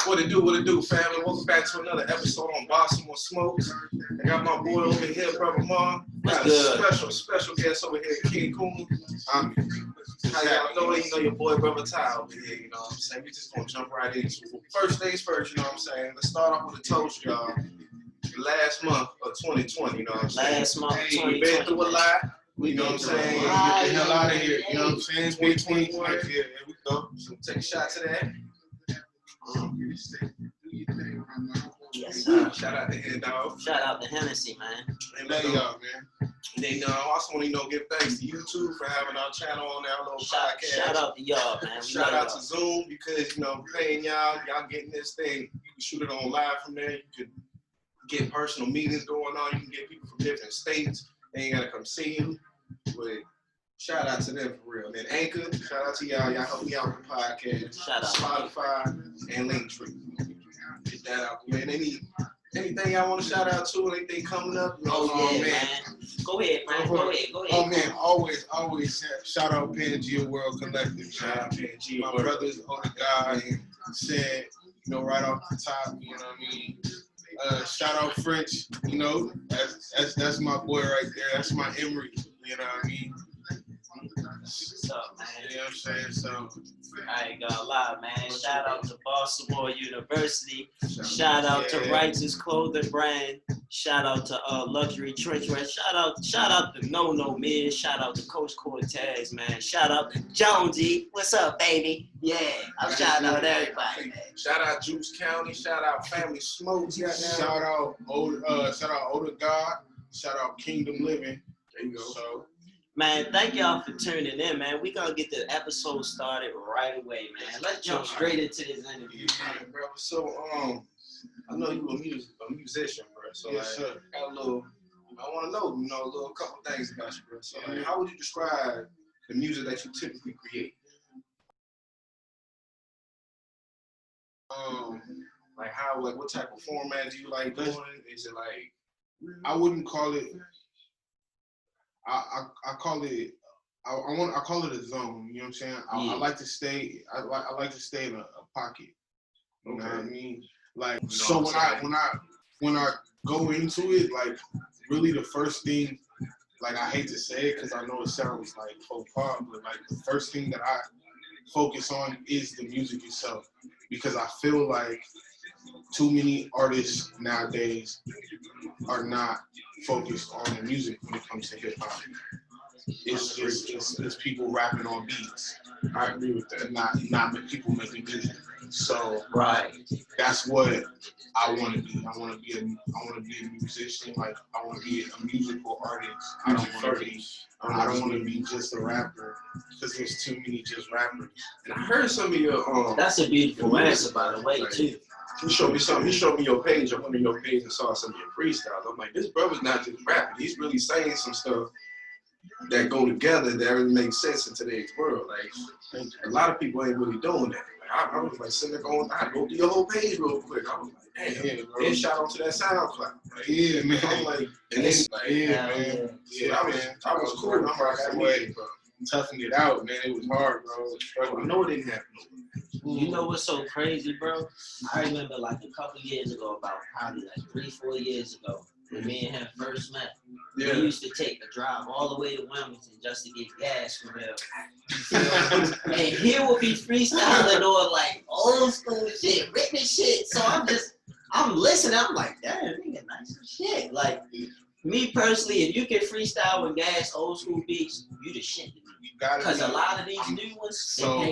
What it do, family? Welcome back to another episode on Baltimore Smokez. I got my boy over here, Brother Ma. Got a special guest over here, KngKvma. How y'all know it? You know your boy, Brother Ty over here, you know what I'm saying? We just gonna jump right into it. First things first, you know what I'm saying? Let's start off with a toast, y'all. Last month of 2020, you know what I'm saying? Last month of 2020. We've been through a lot. You know what I'm saying? Get the hell out of here. You know what I'm saying? 2021. Yeah, here we go. So take a shot to that. Yes, shout out to Head Dog. Shout out to Hennessy, man. And love y'all, man. And then I also want to give thanks to YouTube for having our channel on our little podcast. Shout out to y'all, man. Shout out to Zoom because paying y'all getting this thing. You can shoot it on live from there. You can get personal meetings going on. You can get people from different states. They ain't gotta come see you. But shout out to them for real. Then Anchor, shout out to y'all. Y'all help me out with the podcast. Shout out. Spotify and Linktree. Get that out, man. Anything y'all want to shout out to? Anything coming up? Man. Go ahead, man. Go ahead. Oh man, always shout out Pangea World Collective. Shout out Pangea. My brothers on the guy said, right off the top, you know what I mean? Shout out French, that's my boy right there. That's my Emery, you know what I mean? What's up, man? You know what I'm saying? So I ain't gonna lie, man. Shout out to Baltimore University. Shout out to Righteous Clothing Brand. Shout out to Luxury Trenchwear. Shout out to No Miz. Shout out to Coach Cortez, man. Shout out to Jonesy. What's up, baby? Yeah, I'm shouting out everybody, man. Shout out Juice County. Shout out Family Smokes. Shout out Older God. Shout out Kingdom Living. There you go. So, man, thank y'all for tuning in, man. We gonna get the episode started right away, man. Let's jump straight into this interview. Yeah, bro. So, I know you a musician, bro. So, yes, sir. I want to know, a couple things about you, bro. So, how would you describe the music that you typically create? What type of format do you like doing? Is it like? I wouldn't call it. I call it. I call it a zone. You know what I'm saying? I like to stay. I like to stay in a pocket. You know what I mean? Like so when I go into it, like really the first thing, like I hate to say it because I know it sounds like faux pas, but like the first thing that I focus on is the music itself because I feel like too many artists nowadays are not focused on the music when it comes to hip hop. It's people rapping on beats. I agree with that. Not people making music. So that's what I want to be. I want to be a musician. Like I want to be a musical artist. I don't want to be just a rapper because there's too many just rappers. And I heard some of your That's a beautiful answer, by the way, too. He showed me something. He showed me your page. I went on your page and saw some of your freestyles. I'm like, this brother's not just rapping. He's really saying some stuff that go together that really makes sense in today's world. Like, a lot of people ain't really doing that. Like, I was like sitting there going, I go through your whole page real quick. I was like, damn, then shout out to that SoundCloud. Like, yeah, man. I'm like, and then like, man. Yeah, I was cool. I'm like, bro. Toughened it out, man. It was hard, bro. I know it didn't happen. You know what's so crazy, bro? I remember like a couple years ago, about probably like 3-4 years ago, when me and him first met. We used to take a drive all the way to Wilmington just to get gas from him. And he would be freestyling on like old school shit, written shit. So I'm listening. I'm like, damn, nigga, nice shit. Like me personally, if you can freestyle with gas, old school beats, you the shit. Because a lot of these new ones, so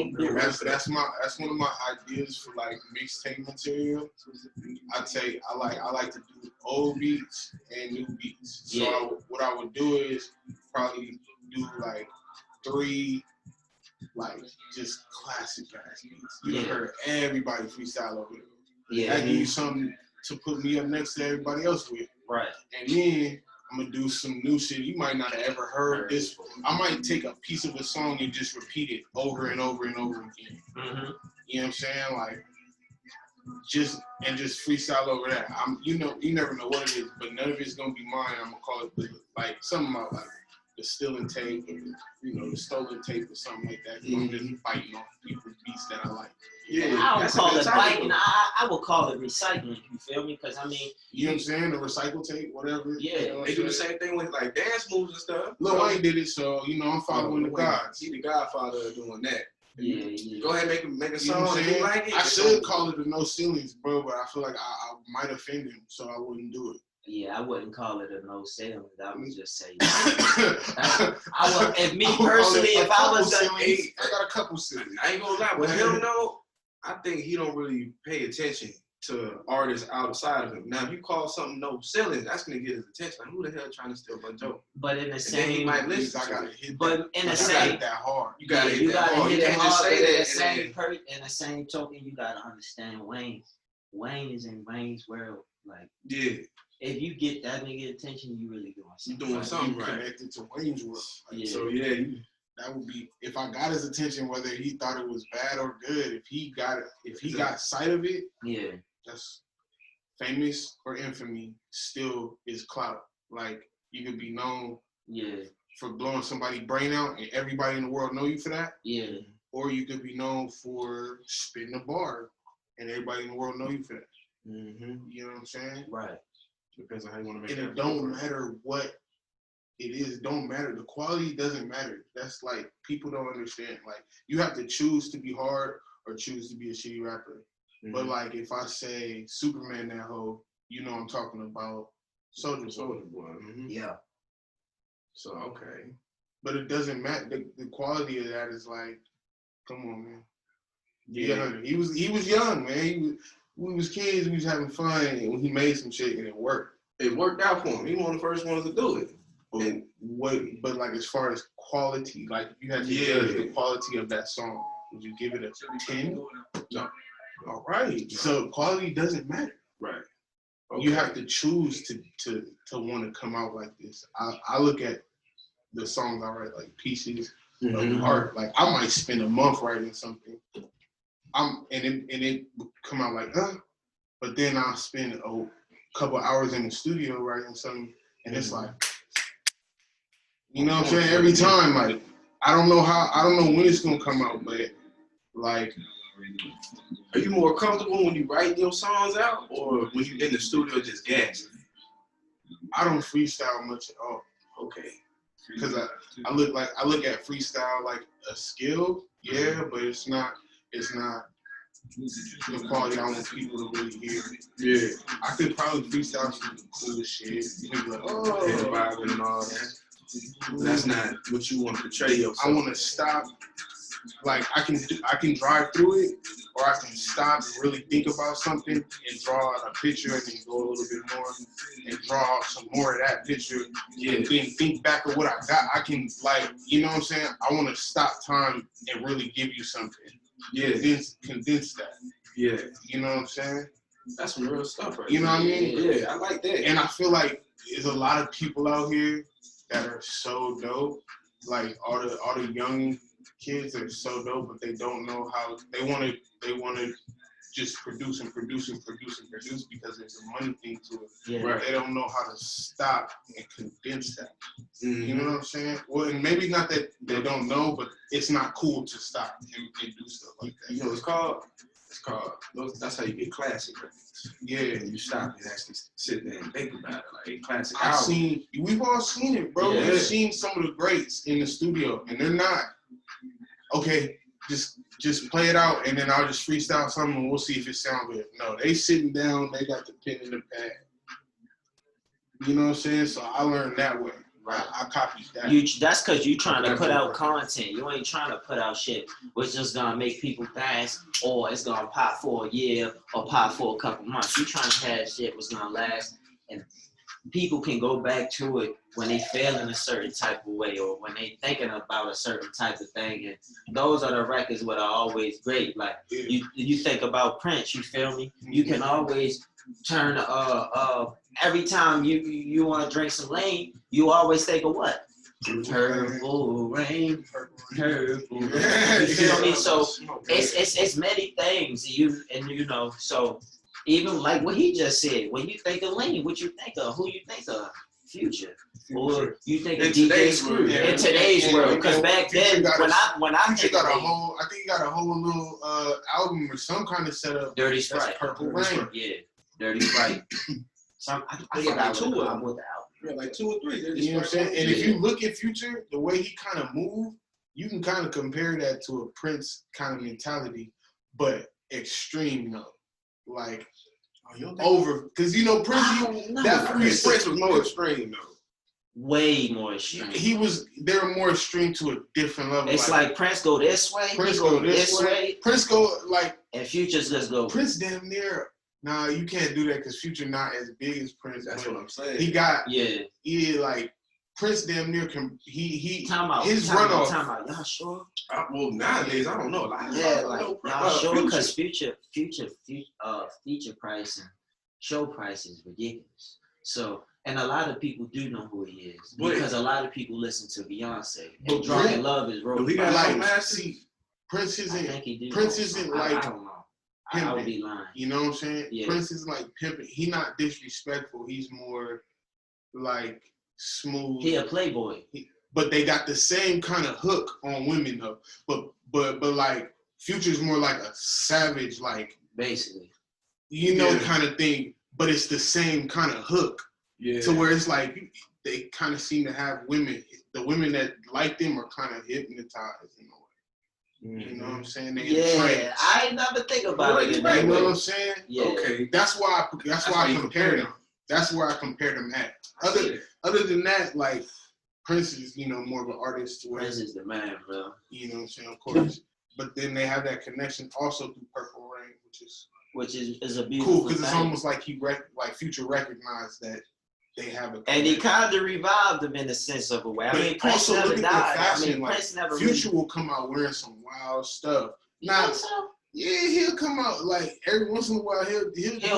that's one of my ideas for like mixtape material. I like to do old beats and new beats. So what I would do is probably do like 3 like just classic ass beats. You heard everybody freestyle over it. Yeah, I give you something to put me up next to everybody else with. Right. And then I'm gonna do some new shit you might not have ever heard this. I might take a piece of a song and just repeat it over and over and over again. Mm-hmm. You know what I'm saying? Like just freestyle over that. You never know what it is, but none of it's gonna be mine. I'm gonna call it like something about like stealing tape, or the stolen tape or something like that. I'm just biting off people's beats that I like. Yeah, I don't call it biting. I would call it recycling. You feel me? Because I mean, you know what I'm saying? The recycle tape, whatever. Yeah, they do the same thing with like dance moves and stuff. Lil Wayne did it, so I'm following the gods. He the godfather of doing that. Yeah. Go ahead, make a song. If you like it, I should call it the no ceilings, bro, but I feel like I might offend him, so I wouldn't do it. Yeah, I wouldn't call it a no ceilings. I would just say, if me personally, if I was I got a couple ceilings. I ain't gonna lie, but him though, I think he don't really pay attention to artists outside of him. Now, if you call something no ceilings, that's gonna get his attention. Like, who the hell trying to steal my joke? But in the same, he might listen. I gotta hit but in the same, that hard. You gotta hit that hard. You can't just say that. In the same token, you gotta understand Wayne. Wayne is in Wayne's world. Like, yeah. If you get that nigga attention, you really doing something. You doing something right. Connected to Wayne's world. Like, So that would be, if I got his attention, whether he thought it was bad or good. If he got sight of it, yeah, that's famous or infamy. Still is clout. Like, you could be known, for blowing somebody's brain out, and everybody in the world know you for that. Yeah. Or you could be known for spitting a bar, and everybody in the world know you for that. Mm-hmm. You know what I'm saying? Right. Depends on how you want to make it. And it don't matter what it is. Don't matter. The quality doesn't matter. That's like, people don't understand. Like, you have to choose to be hard or choose to be a shitty rapper. Mm-hmm. But like, if I say Superman that hoe, I'm talking about Soulja Boy. Mm-hmm. Yeah. So okay. But it doesn't matter. The quality of that is like, come on, man. Yeah. He was young, man. We was kids, we was having fun, and he made some shit and it worked. It worked out for him. He was one of the first ones to do it. But like, as far as quality, like, you had to judge the quality of that song. Would you give it a 10? No. All right. No. So quality doesn't matter. Right. Okay. You have to choose to want to come out like this. I look at the songs I write like pieces of art. Like, I might spend a month writing something. And it come out like, but then I'll spend a couple hours in the studio writing something, and it's like, you know what I'm saying? Every time, like, I don't know when it's gonna come out, but like, are you more comfortable when you write your songs out, or when you in the studio just gassing? I don't freestyle much at all. Okay. Because I look at freestyle like a skill, but it's not the quality I want people to really hear. Yeah. I could probably freestyle some cool shit. Like, and all that. That's not what you want to portray yourself. I want to stop. Like, I can drive through it, or I can stop and really think about something and draw a picture, and then go a little bit more and draw some more of that picture, and then think back of what I got. I can, like, you know what I'm saying? I want to stop time and really give you something. Yeah. Condense that. Yeah. You know what I'm saying? That's some real stuff right You know what I mean? Yeah, I like that. And I feel like there's a lot of people out here that are so dope. Like, all the young kids are so dope, but they don't know how. They want to just produce because there's a money thing to it. Yeah. Right. They don't know how to stop and condense that. Mm-hmm. You know what I'm saying? Well, and maybe not that they don't know, but it's not cool to stop and do stuff like that. You know what it's called? That's how you get classic records. Yeah. And you stop and actually sit there and think about it. Like, classic album. We've all seen it, bro. Yeah. We've seen some of the greats in the studio, and they're not, okay, just play it out, and then I'll just freestyle something, and we'll see if it sounds good. No, they sitting down, they got the pen and the pad. You know what I'm saying? So I learned that way. Right. I copied that. That's because you trying to put out content. You ain't trying to put out shit which just gonna make people dance, or it's gonna pop for a year or pop for a couple months. You trying to have shit was gonna last, and people can go back to it when they feel in a certain type of way, or when they thinking about a certain type of thing. And those are the records that are always great. Like, you think about Prince, you feel me? You can always turn every time you want to drink some Lane, you always think of what? Purple rain, purple rain. You feel me? So it's many things. So even like what he just said, when you think of Lane, what you think of? Who you think of? Future. Or you think in of DJ today's Screw world, in today's world? Because back then, when I Future got a whole, I think he got a whole little album or some kind of setup. Dirty Sprite, Purple Rain. Yeah, Dirty Sprite. I forgot what the album. Yeah, like 2 or 3. You know what I'm saying? And if you look at Future, the way he kind of moved, you can kind of compare that to a Prince kind of mentality, but extreme though. Like over, because you know Prince, Prince was more extreme though. Way more extreme. They were more extreme to a different level. It's like Prince go this way, Prince go this way. Prince go like, and Future's just go. Prince damn near. Nah, you can't do that because Future not as big as Prince. That's what I'm saying. He got like Prince damn near his runoff. Time out. Y'all sure? Well, nowadays I don't know. Y'all sure? Because feature price and show price is ridiculous. So, and a lot of people do know who he is because a lot of people listen to Beyonce. And Drunk in Love is wrote. Prince isn't. Prince isn't like. I don't know. I would be lying. You know what I'm saying? Yeah. Prince is like pimping. He not disrespectful. He's more like smooth. He a playboy. But they got the same kind of hook on women though. But like Future's more like a savage, like basically. Kind of thing. But it's the same kind of hook. Yeah. To where it's like they kind of seem to have women. The women that like them are kind of hypnotized in a way. You know what I'm saying? I never think about it. You know what I'm saying? Yeah. Okay. That's why I compare them. That's where I compare them at. Other than that, like Prince is, more of an artist. Prince is the man, bro. You know what I'm saying? Of course. But then they have that connection also through Purple Rain, which is a beautiful cool because it's almost like Future recognized that they have a connection. And he kind of revived them in the sense of a way. But Prince also never look at died. the fashion. Prince never Future will come out wearing some wild stuff. Yeah, he'll come out like every once in a while. He'll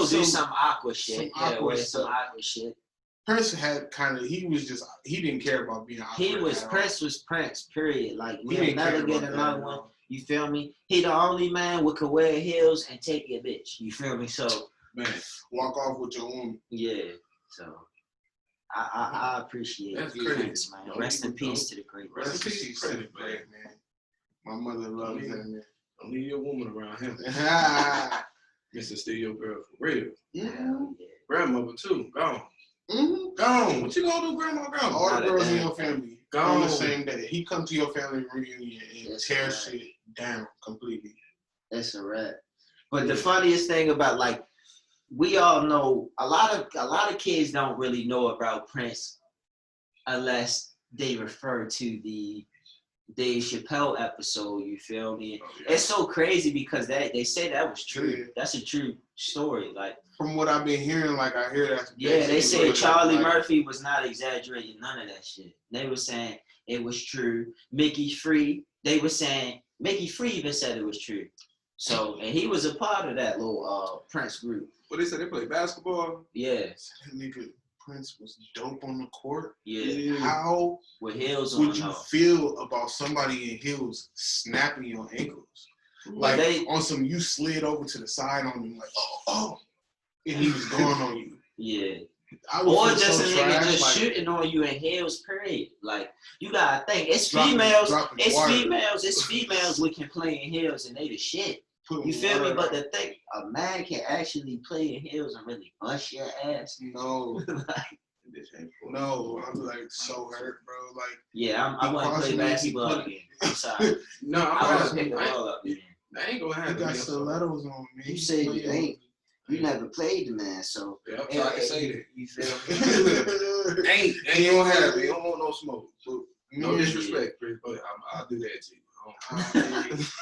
do some aqua shit. Some aqua shit. Prince had he didn't care about being awkward. Prince was Prince. Period. Like we'll never get another one. You feel me? He the only man who could wear heels and take your bitch. You feel me? So man, walk off with your woman. Yeah. So I appreciate it. Prince, man. Rest in peace to the great. Rest in peace to the great, man. My mother loves that man. Don't need your woman around him. Mr. Steal Your Girl for real. Yeah. Grandmother too, gone. Mm-hmm. Gone. What you gonna do, Grandma? Gone. All the girls in your family gone on the same day. He come to your family reunion and tear shit down completely. That's a wrap. But the funniest thing about we all know a lot of kids don't really know about Prince unless they refer to the Dave Chappelle episode. You feel me? Oh, yeah. It's so crazy because they say that was true. Yeah. That's a true story. Like from what I've been hearing, I hear that. Yeah, they say Charlie Murphy was not exaggerating none of that shit. They were saying it was true. Mickey Free, they were saying Mickey Free even said it was true. So and he was a part of that little Prince group. What they said they played basketball? Yeah. That nigga Prince was dope on the court. Yeah. How with heels would you feel about somebody in heels snapping your ankles? Like on some you slid over to the side on him oh, and he was going on you. Yeah. Or just a nigga just shooting on you in heels, period. Like you gotta think it's females we can play in heels and they the shit. You feel me? But the thing, a man can actually play in heels and really bust your ass. No. No, I'm so hurt, bro. Yeah, I want to play basketball again. I'm sorry. No, I want to pick the ball up again. I ain't gonna have you got stilettos on, man. You say you ain't. You never played the man, so. Yeah, I'm trying to say that. You feel me? ain't gonna have it. You don't want no smoke. No disrespect, Chris, but I'll do that to you.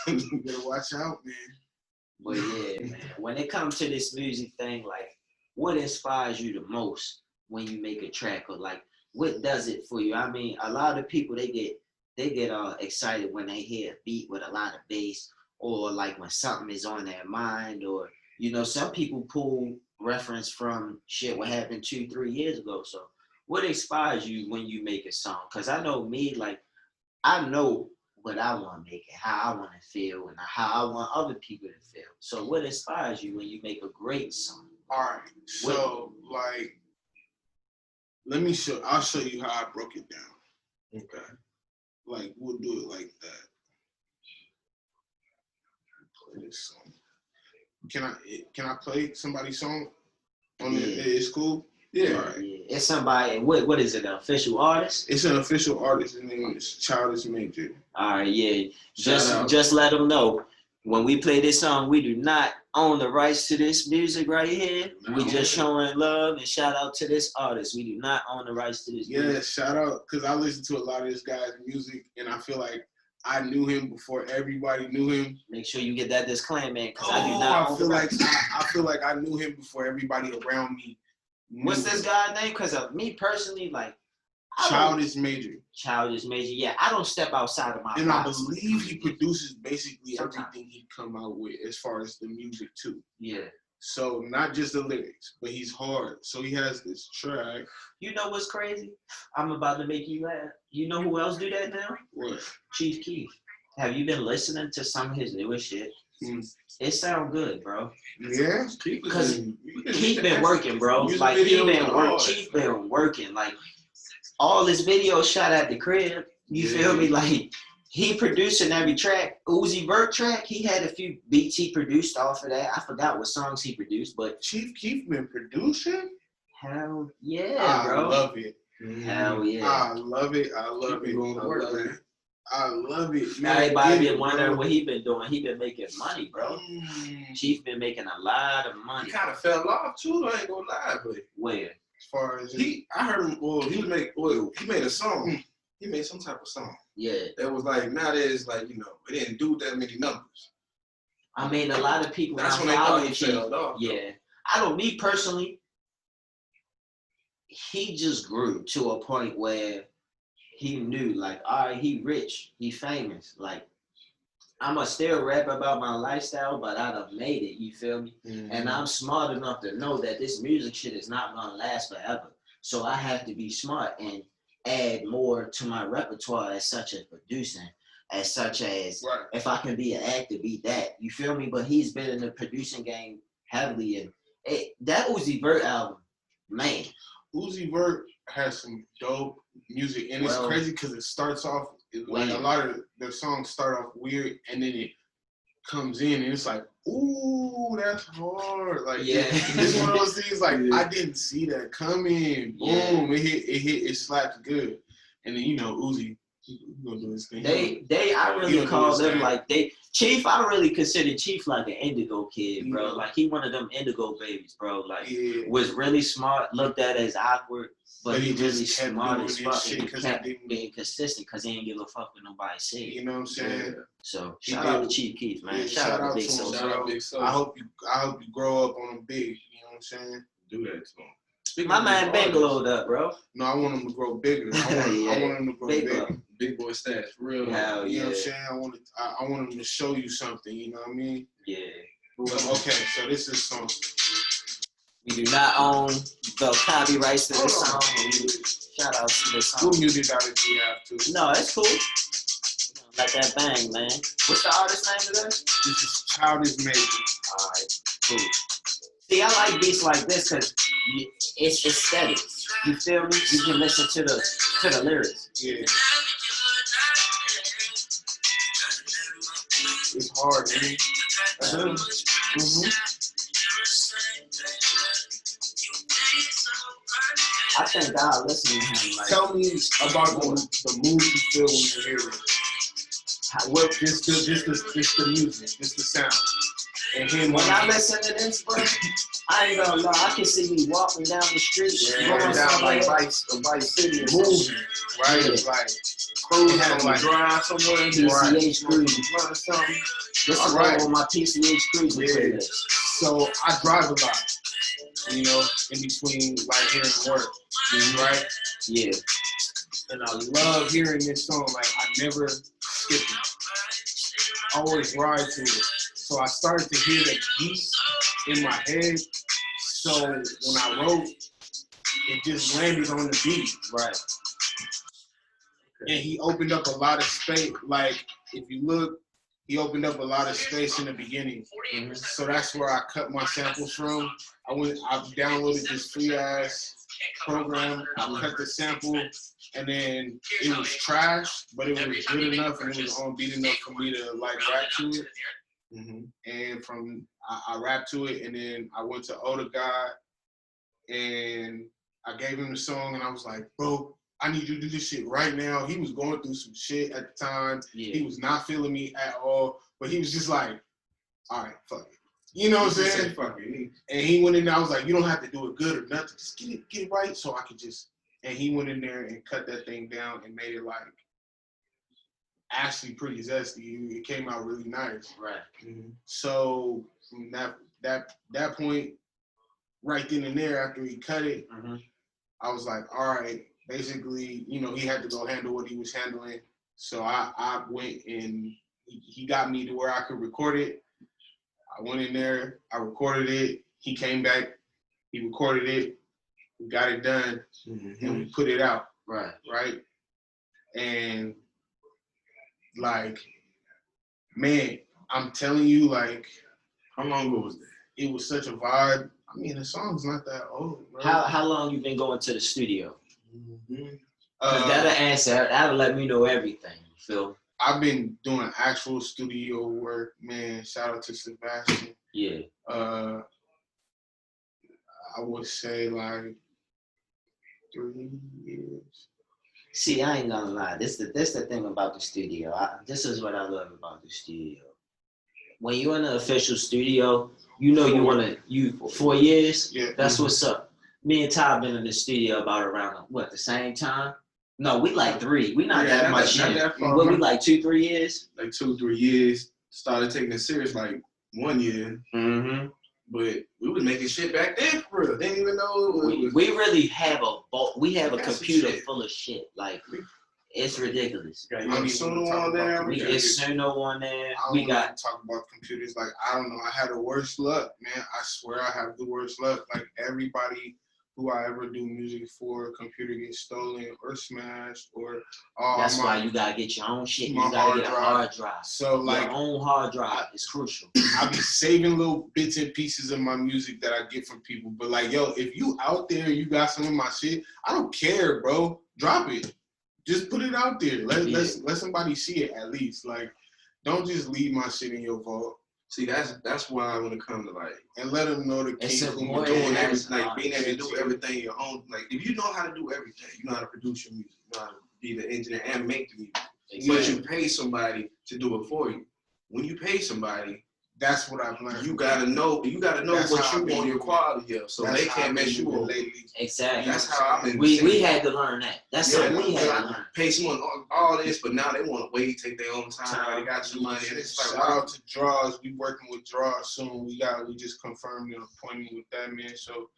You better watch out, man. But yeah, man. When it comes to this music thing, what inspires you the most when you make a track, or what does it for you? I mean, a lot of people they get excited when they hear a beat with a lot of bass, or when something is on their mind, or some people pull reference from shit what happened 2-3 years ago. So, what inspires you when you make a song? Because I know me, I know what I want to make and how I want to feel and how I want other people to feel. So what inspires you when you make a great song? All right. So I'll show you how I broke it down. Okay. Like, we'll do it like that. Play this song. Can I play somebody's song? It's cool? Yeah. All right. Yeah. It's somebody, what is it, an official artist? It's an official artist. His name is Childish Major. All right, yeah. Just let them know. When we play this song, we do not own the rights to this music right here. We just showing love and shout out to this artist. We do not own the rights to this music. Yeah, shout out, because I listen to a lot of this guy's music, and I feel like I knew him before everybody knew him. Make sure you get that disclaimer, man, because I do not own the rights. I feel like I knew him before everybody around me. What's this guy's name? Because of me personally, like, Childish Major. Childish Major. Yeah, I don't step outside of my And box. I believe he produces basically everything he come out with as far as the music too. Yeah. So not just the lyrics, but he's hard. So he has this track. You know what's crazy? I'm about to make you laugh. You know who else do that now? What? Chief Keef. Have you been listening to some of his newest shit? It sound good, bro. Yeah, because Keef been working, bro. Like Chief been working. Like all his videos shot at the crib. You feel me? Like he producing every track. Uzi Vert track, he had a few beats he produced off of that. I forgot what songs he produced, but Chief Keef been producing. Hell yeah, bro. I love it. Hell yeah. I love it. I love it. Going to work, man. I love it, man. Everybody been wondering what he been doing. He been making money, bro. Chief been making a lot of money. He kind of fell off too. I ain't gonna lie, but where? As far as I heard him. He made a song. He made some type of song. Yeah. That was like nowadays, like it didn't do that many numbers. I mean, a lot of people. That's when they thought he fell off. Yeah. I don't. Me personally, he just grew to a point where he knew, like, all right, he rich, he famous. Like, I'ma still rap about my lifestyle, but I done made it, you feel me? And I'm smart enough to know that this music shit is not gonna last forever. So I have to be smart and add more to my repertoire as such as producing, as such as if I can be an actor, be that, you feel me? But he's been in the producing game heavily, and that Uzi Vert album, man. Uzi Vert has some dope music, and it's crazy because it starts off like a lot of the songs start off weird, and then it comes in, and it's like, ooh, that's hard. Like, it's one of those things. Like, I didn't see that coming. Boom, it slaps good, and then Uzi. He's gonna do his thing. I really call them like Chief. I really consider Chief like an indigo kid, bro. Like he one of them indigo babies, bro. Like was really smart, looked at as awkward, but he really smart as fuck. And he kept being consistent because he didn't give a fuck what nobody said. You know what I'm saying? So shout out to Chief Keef, man. Shout out to Big Soul. Shout out Big Soul. I hope you grow up on him big. You know what I'm saying? Do that to him. My man been glowed up, bro. No, I want him to grow bigger. I want him to grow bigger. Big boy stash, real. Hell you know what I'm saying? I want him to show you something. You know what I mean? Yeah. Okay, so this is song. We do not own the copyrights to this song. Shout out to this song. What music artist do you have to? No, it's cool. Let that bang, man. What's the artist name of this? This is Childish Major. Alright, cool. See, I like beats like this because it's aesthetic. You feel me? You can listen to the lyrics. Yeah. It's hard, man. I think I'll listen to him. Like, tell me about the mood you feel when you hear it. Just the music, just the sound. And him when I listen to this, bro, I ain't gonna lie. I can see me walking down the street, going down like Vice City, moving, right? Yeah. Like cruising, like drive somewhere. PCH cruising. This is on my PCH cruising playlist. So I drive a lot, in between like here and work, right? Yeah. And I love hearing this song. Like I never skip it. I always ride to it. So I started to hear the beat in my head. So when I wrote, it just landed on the beat. Right. And he opened up a lot of space. Like, if you look, he opened up a lot of space in the beginning. So that's where I cut my samples from. I downloaded this free ass program. I cut the sample, and then it was trash, but it was good enough and it was on beat enough for me to like rap to it. And from I rapped to it, and then I went to Oda God, and I gave him the song, and I was like, bro, I need you to do this shit right now. He was going through some shit at the time. Yeah. He was not feeling me at all, but he was just like, all right, fuck it. You know what I'm saying? Fuck it. And he went in there, I was like, you don't have to do it good or nothing. Just get it right so I could just, and he went in there and cut that thing down and made it like actually pretty zesty. It came out really nice. Right. So from that point, right then and there, after he cut it, I was like, all right, basically, you know, he had to go handle what he was handling. So I went and he got me to where I could record it. I went in there, I recorded it. He came back, he recorded it, we got it done, and we put it out. Right. And like, man, I'm telling you, like, how long ago was that? It was such a vibe. I mean, the song's not that old, bro. How long you been going to the studio? Cause that'll answer. That'll let me know everything. You feel? I've been doing actual studio work, man. Shout out to Sebastian. Yeah. I would say like 3 years. See, I ain't gonna lie. This the thing about the studio. This is what I love about the studio. When you're in the official studio, you know you 4 years. Yeah. That's what's up. Me and Ty been in the studio about around the same time. No, we like 3. We not that much. Not that far. What, we like 2-3 years? Like 2-3 years. Started taking it serious like 1 year. But we was making shit back then for real. Didn't even know it was. We really have a computer full of shit. Like, it's ridiculous. It's Suno on there. It's Suno on there. We got to talk about computers. Like, I don't know. I had the worst luck, man. I swear I have the worst luck. Like, everybody who I ever do music for, computer gets stolen or smashed or that's why you gotta get your own shit. You gotta get a hard drive. So like your own hard drive is crucial. I be saving little bits and pieces of my music that I get from people. But like, yo, if you out there and you got some of my shit, I don't care, bro. Drop it. Just put it out there. Let somebody see it at least. Like, don't just leave my shit in your vault. See, that's why when it comes to like, and let them know the KngKvma doing everything, like being able to do everything your own. Like, if you know how to do everything, you know how to produce your music, you know how to be the engineer and make the music. But you pay somebody to do it for you. When you pay somebody, that's what I've learned. You gotta know what you want your quality of, so they can't mess you up. Exactly. That's how I'm in. We had to learn that. That's something we had to learn. Pay someone all this, but now they want to wait, take their own time. They got your money. And it's like, shout out to Draws. We working with Draws soon. We just confirmed an appointment with that man. So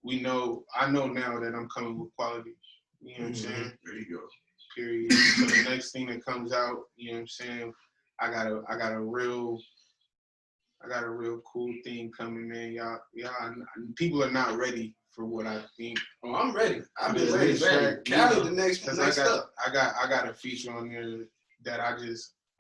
I know now that I'm coming with quality. You know what I'm saying? There you go. Period. So the next thing that comes out, you know what I'm saying? I got a real cool thing coming, man. Y'all, people are not ready for what I think. Oh, I'm ready. I've been ready. Cali, the next up. I got a feature on there that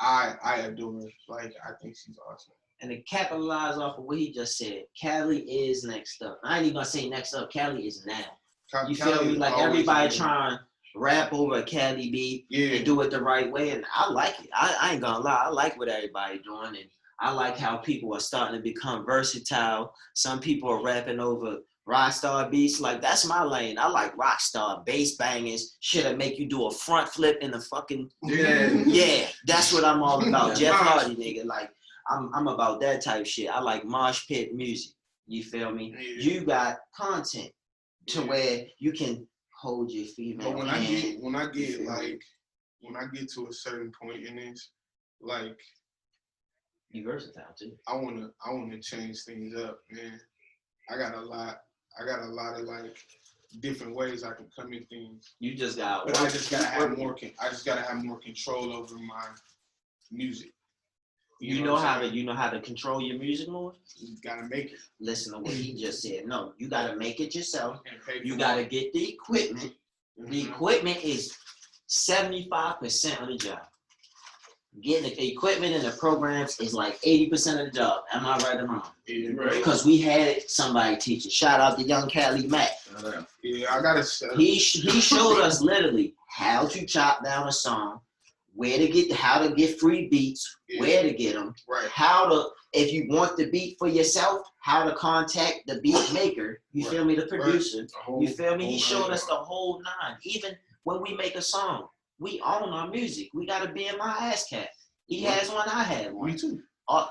I adore. Like, I think she's awesome. And to capitalize off of what he just said, Cali is next up. I ain't even gonna say next up. Cali is now. You feel me? Like, everybody trying to rap over a Cali beat and do it the right way, and I like it. I ain't gonna lie. I like what everybody doing, and I like how people are starting to become versatile. Some people are rapping over rockstar beats. Like, that's my lane. I like rockstar bass bangers, shit that make you do a front flip in the fucking yeah. That's what I'm all about. Jeff Hardy, nigga. Like, I'm about that type shit. I like mosh pit music. You feel me? Yeah. You got content to where you can hold your female. But when I get to a certain point in this, like, you versatile too. I wanna change things up, man. I got a lot of like different ways I can come in things. You just got. But I just gotta have more control over my music. You know how to control your music more? You gotta make it. Listen to what he just said. No, you gotta make it yourself. You gotta get the equipment. The equipment is 75% of the job. getting the equipment and the programs is like 80% of the job. Am I right or wrong? Yeah, Right. Because we had somebody teaching. Shout out to KngKvma. Yeah, I gotta say. He showed us literally how to chop down a song, how to get free beats, where to get them, right. How to, if you want the beat for yourself, how to contact the beat maker. You feel me? The producer. You feel me? He showed us the whole nine. Even when we make a song, we own our music. We got a BMI ASCAP. He has one. I had one. Me too.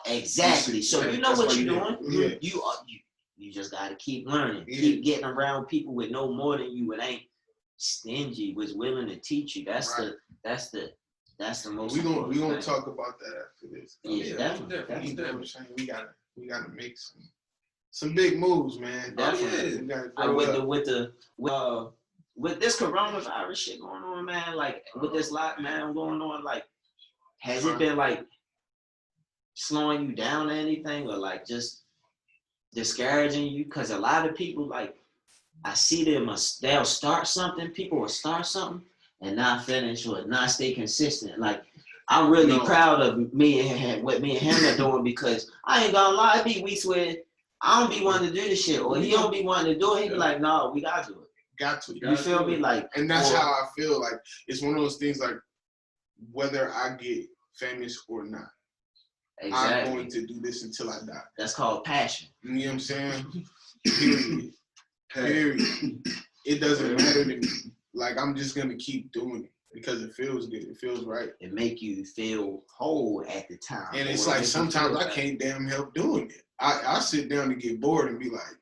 Exactly. So you know what you're doing. Yeah. You just gotta keep learning. Keep getting around people with no more than you. It ain't stingy. Was willing to teach you. That's the most. We gonna talk about that after this. Yeah, definitely. You know what I'm saying? We gotta make some big moves, man. Definitely. With this coronavirus shit going on, man. Like with this lockdown going on, like has it been like slowing you down or anything, or like just discouraging you? Because a lot of people, like I see they'll start something, people will start something and not finish or not stay consistent. Like I'm really proud of what me and him are doing, because I ain't gonna lie, it be weeks where I don't be wanting to do this shit, or he don't be wanting to do it. He be like, no, we gotta do it. You feel me? Like, and that's how I feel. Like it's one of those things. Like whether I get famous or not, I'm going to do this until I die. That's called passion. You know what I'm saying? Period. It doesn't matter to me. Like I'm just gonna keep doing it because it feels good. It feels right. It make you feel whole at the time. And it's like sometimes I can't damn help doing it. I sit down and get bored and be like,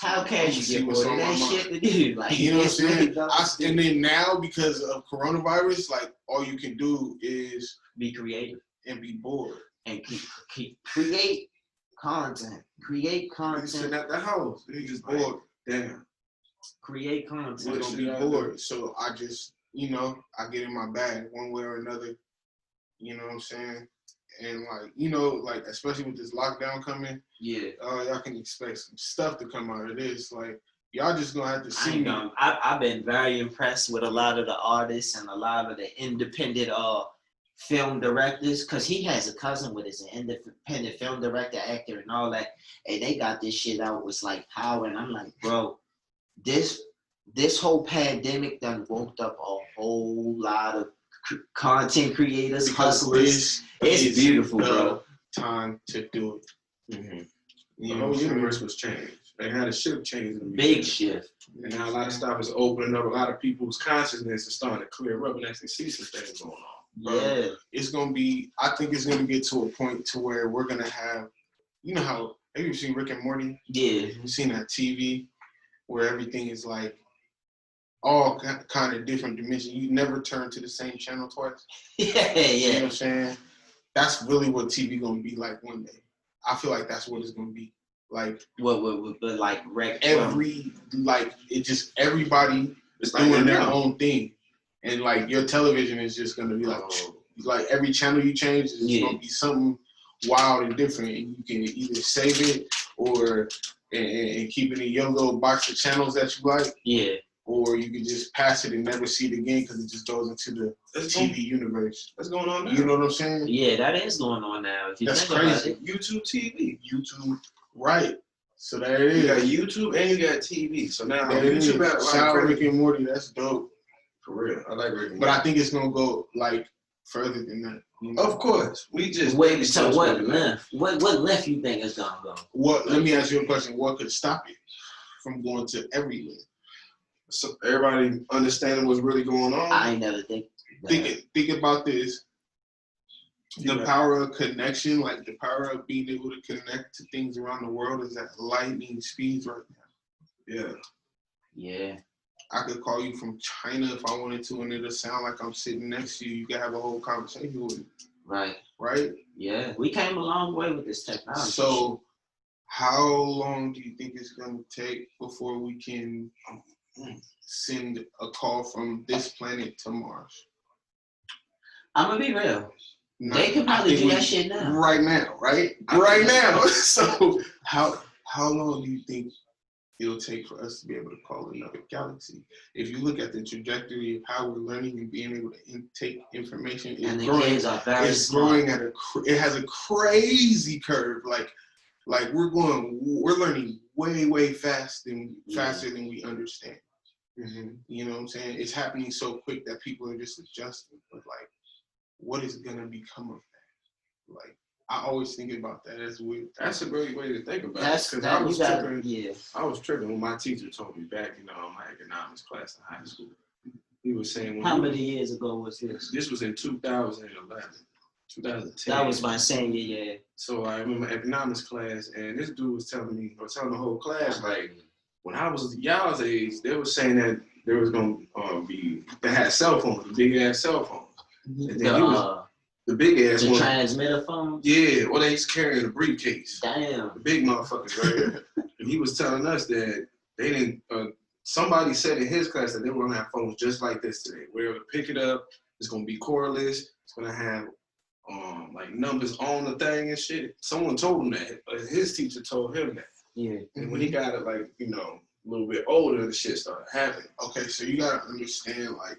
how can you get bored? It ain't shit to do. Like, you know what I'm saying? And then now because of coronavirus, like all you can do is be creative and be bored and create content. Create content. Sitting at the house, you just bored. Damn. Create content. We're gonna be bored, so I just, I get in my bag one way or another. You know what I'm saying? And like, especially with this lockdown coming, y'all can expect some stuff to come out of this. Like, y'all just gonna have to see me. I've been very impressed with a lot of the artists and a lot of the independent film directors, because he has a cousin with his independent film director, actor, and all that, and they got this shit out. Was like power, and I'm like, bro, this whole pandemic done woke up a whole lot of content creators, hustlers. It's beautiful, bro. Time to do it. The whole universe was changed. They had a shift change. Big shift. And now a lot of stuff is opening up. A lot of people's consciousness is starting to clear up, and actually see some things going on. It's gonna be. I think it's gonna get to a point to where we're gonna have. You know how have you seen Rick and Morty? Yeah. You've seen that TV where everything is like all kind of different dimensions. You never turn to the same channel twice. You know what I'm saying? That's really what TV gonna be like one day. I feel like that's what it's gonna be. Like everybody is doing their own thing, and like your television is just gonna be like every channel you change is gonna be something wild and different, and you can either save it or and keep it in your little box of channels that you like. Or you can just pass it and never see it again because it just goes into the TV universe. That's going on now. You know what I'm saying? Yeah, that is going on now. That's crazy. YouTube TV. YouTube, right. So there it is. You got YouTube and you got TV. So now YouTube got shout out Rick and Morty. That's dope. For real. I like Rick and Morty. But I think it's going to go like further than that. You know? Of course. We just wait. So what left? What left you think is going to go? Let me ask you a question. What could stop it from going to everywhere? So everybody understanding what's really going on. I ain't never think about this. The power of connection, like the power of being able to connect to things around the world, is at lightning speeds right now. Yeah. I could call you from China if I wanted to, and it'll sound like I'm sitting next to you. You can have a whole conversation with me. Right? Yeah. We came a long way with this technology. So how long do you think it's going to take before we can send a call from this planet to Mars? I'm gonna be real. They could probably do that shit now. Right now, right? Right now. So how long do you think it'll take for us to be able to call another galaxy. If you look at the trajectory of how we're learning and being able to take information, and the kids are very growing at it has a crazy curve. Like we're learning way faster than we understand. Mm-hmm. You know what I'm saying? It's happening so quick that people are just adjusting. But like, what is gonna become of that? Like, I always think about that as weird. That's a great way to think about it. Because I was tripping. Yeah. I was tripping when my teacher told me back in my economics class in high school. He was saying, how many years ago was this? This was in 2011. 2010. That was my senior year. So I remember economics class, and this dude was telling the whole class, like, when I was y'all's age, they were saying that there was going to they had cell phones, big ass cell phones. And then the big ass one. The transmitter phones? Yeah, well, they used to carry in a briefcase. Damn. The big motherfuckers, right? And he was telling us that they didn't, somebody said in his class that they were going to have phones just like this today. We're able to pick it up, it's going to be cordless, it's going to have like numbers on the thing and shit. Someone told him that. His teacher told him that. Yeah. And when he got it, like, a little bit older, the shit started happening. Okay, so you gotta understand, like,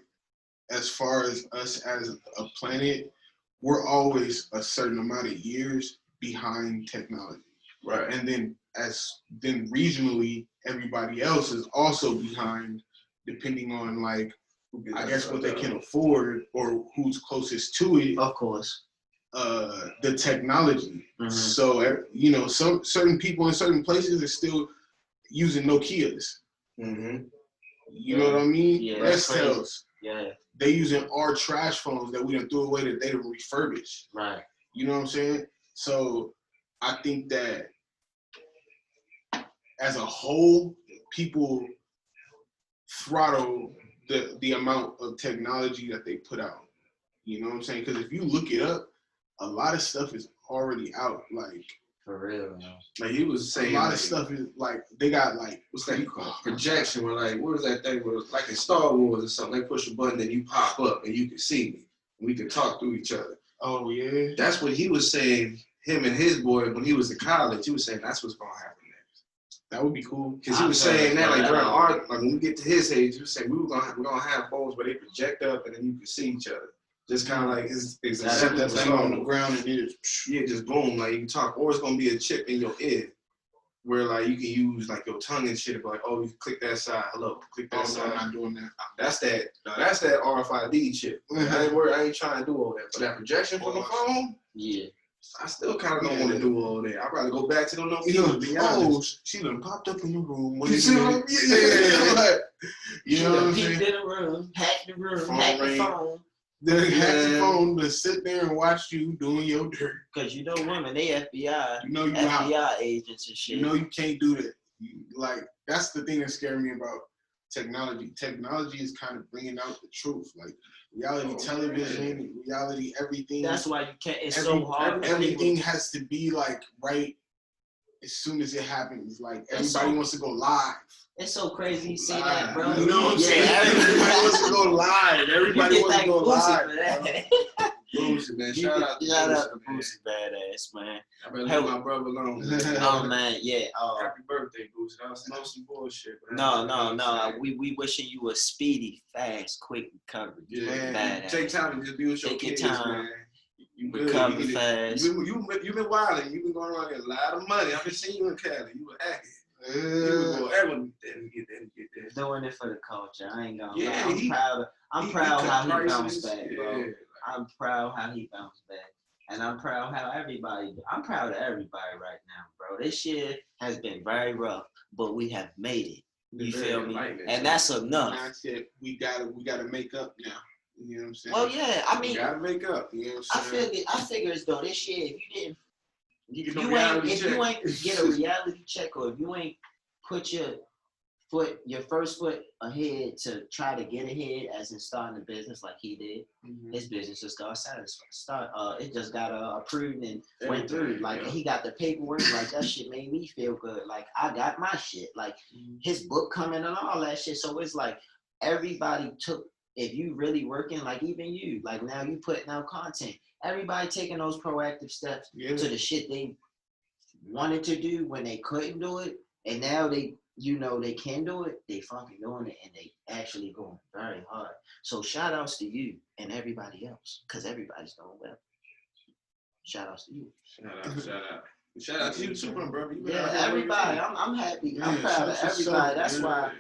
as far as us as a planet, we're always a certain amount of years behind technology. Right. And then regionally, everybody else is also behind, depending on, like, I guess what they can afford or who's closest to it. Of course. The technology. Mm-hmm. So, some certain people in certain places are still using Nokias. Mm-hmm. You know what I mean? Yeah. Nextels. Yeah. They using our trash phones that we done threw away that they done refurbished. Right. You know what I'm saying? So I think that as a whole, people throttle the amount of technology that they put out. You know what I'm saying? Because if you look it up, a lot of stuff is already out. Like, for real, man. Like he was saying, a lot of stuff is like they got like what's that called? Projection. Where like what was that thing? Where like in Star Wars or something, they push a button and you pop up and you can see me. And we can talk through each other. Oh yeah. That's what he was saying. Him and his boy when he was in college, he was saying that's what's gonna happen next. That would be cool. Because he was saying that like during art, like when we get to his age, he was saying we're gonna have phones where they project up and then you can see each other. Just kind of like it's set that thing on the ground and just boom, like you can talk, or it's gonna be a chip in your ear where like you can use like your tongue and shit, but like you click that side, hello, click that side. I'm not doing that. That's that RFID chip. I ain't trying to do all that, but that projection from the phone, yeah. I still kind of don't want to do all that. I'd rather go back to the Nokia. She done popped up in your room. You see what I'm saying? You know what I'm saying? Peeked in the room, hacked the room, hacked the phone. They had your phone to sit there and watch you doing your dirt. Because women, they FBI, FBI agents and shit. You can't do that. Like, that's the thing that scared me about technology. Technology is kind of bringing out the truth. Like, reality television, reality everything. That's why you can't, it's so hard. Everything has to be, like, right as soon as it happens. Like, everybody wants to go live. It's so crazy you see that, bro. You know what I'm saying? Everybody wants to go live. Everybody wants to go live. Boosie, man. Shout out to Boosie, badass, man. I better leave my brother alone. Oh, man, yeah. Happy birthday, Boosie. That was mostly bullshit. No. We wishing you a speedy, fast, quick recovery. Yeah, take time to just be with your kids, man. You recover fast. You've been wilding. You've been going around getting a lot of money. I've been seeing you in Cali. You were acting. Everyone didn't get that. Doing it for the culture. I ain't gonna lie. I'm proud how he bounced back, bro. I'm proud how he bounced back. And I'm proud how I'm proud of everybody right now, bro. This year has been very rough, but we have made it. You feel me? And that's enough. I said we gotta make up now. You know what I'm saying? Well, yeah, I mean, you gotta make up. You know what I'm saying? I figure as though this year, if you ain't get a reality check, or if you ain't put your first foot ahead to try to get ahead, as in starting a business like he did, his business just got it just got approved and went through. Like he got the paperwork, like that shit made me feel good. Like I got my shit, like his book coming and all that shit. So it's like everybody took. If you really working, like even you, like now you putting out content. Everybody taking those proactive steps to the shit they wanted to do when they couldn't do it, and now they you know they can do it, they fucking doing it, and they actually going very hard. So shout outs to you and everybody else, because everybody's doing well. Shout outs to you. Shout out to you too, bro. Yeah, everybody. I'm happy. I'm proud of everybody. That's why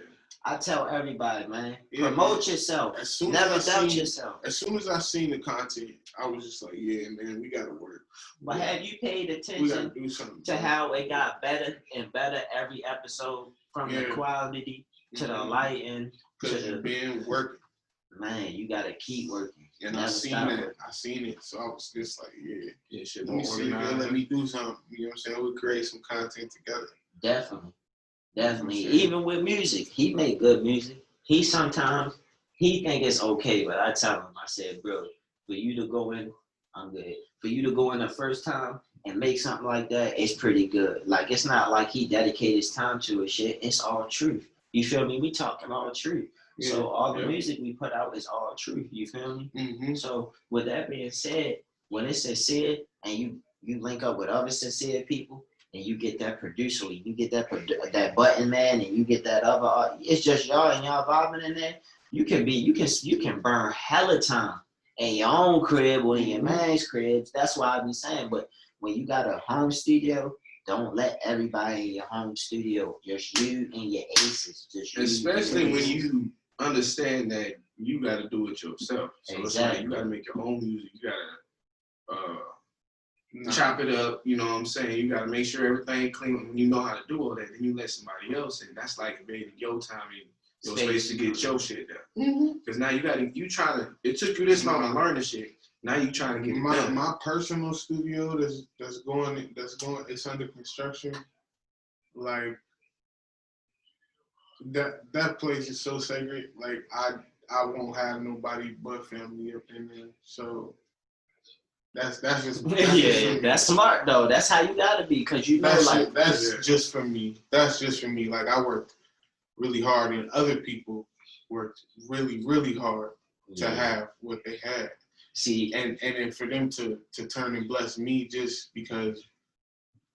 I tell everybody, man, promote yourself. Never doubt yourself. As soon as I seen the content, I was just like, yeah, man, we gotta work. But have you paid attention to how it got better and better every episode, from the quality to the lighting to the being working? Man, you gotta keep working. And I seen it. So I was just like, shit, let me see, man, let me do something. You know what I'm saying? We'll create some content together. Definitely. Even with music, he make good music. He sometimes think it's okay, but I tell him, I said, bro, for you to go in, I'm good. For you to go in the first time and make something like that, it's pretty good. Like, it's not like he dedicated his time to it shit. It's all truth. You feel me? We talking all truth. Yeah, so all the music we put out is all truth. You feel me? Mm-hmm. So with that being said, when it's sincere and you link up with other sincere people and you get that producer, you get that button man, and you get that other, it's just y'all and y'all vibing in there. You can burn hella time in your own crib or in your man's cribs. That's why I be saying. But when you got a home studio, don't let everybody in your home studio. Just you and your aces. Just you. Especially when you understand that you got to do it yourself. So exactly. It's like you got to make your own music. You got to chop it up. You know what I'm saying? You got to make sure everything clean. When you know how to do all that, then you let somebody else in. That's like invading your time and your space to get your shit done. Because now it took you this long to learn the shit. Now you trying to get my personal studio that's going, it's under construction. Like, that place is so sacred. Like, I won't have nobody but family up in there. So that's just that's smart though. That's how you gotta be, because you know that's just for me. That's just for me. Like, I worked really hard, and other people worked really, really hard to have what they had. See, and then for them to turn and bless me just because,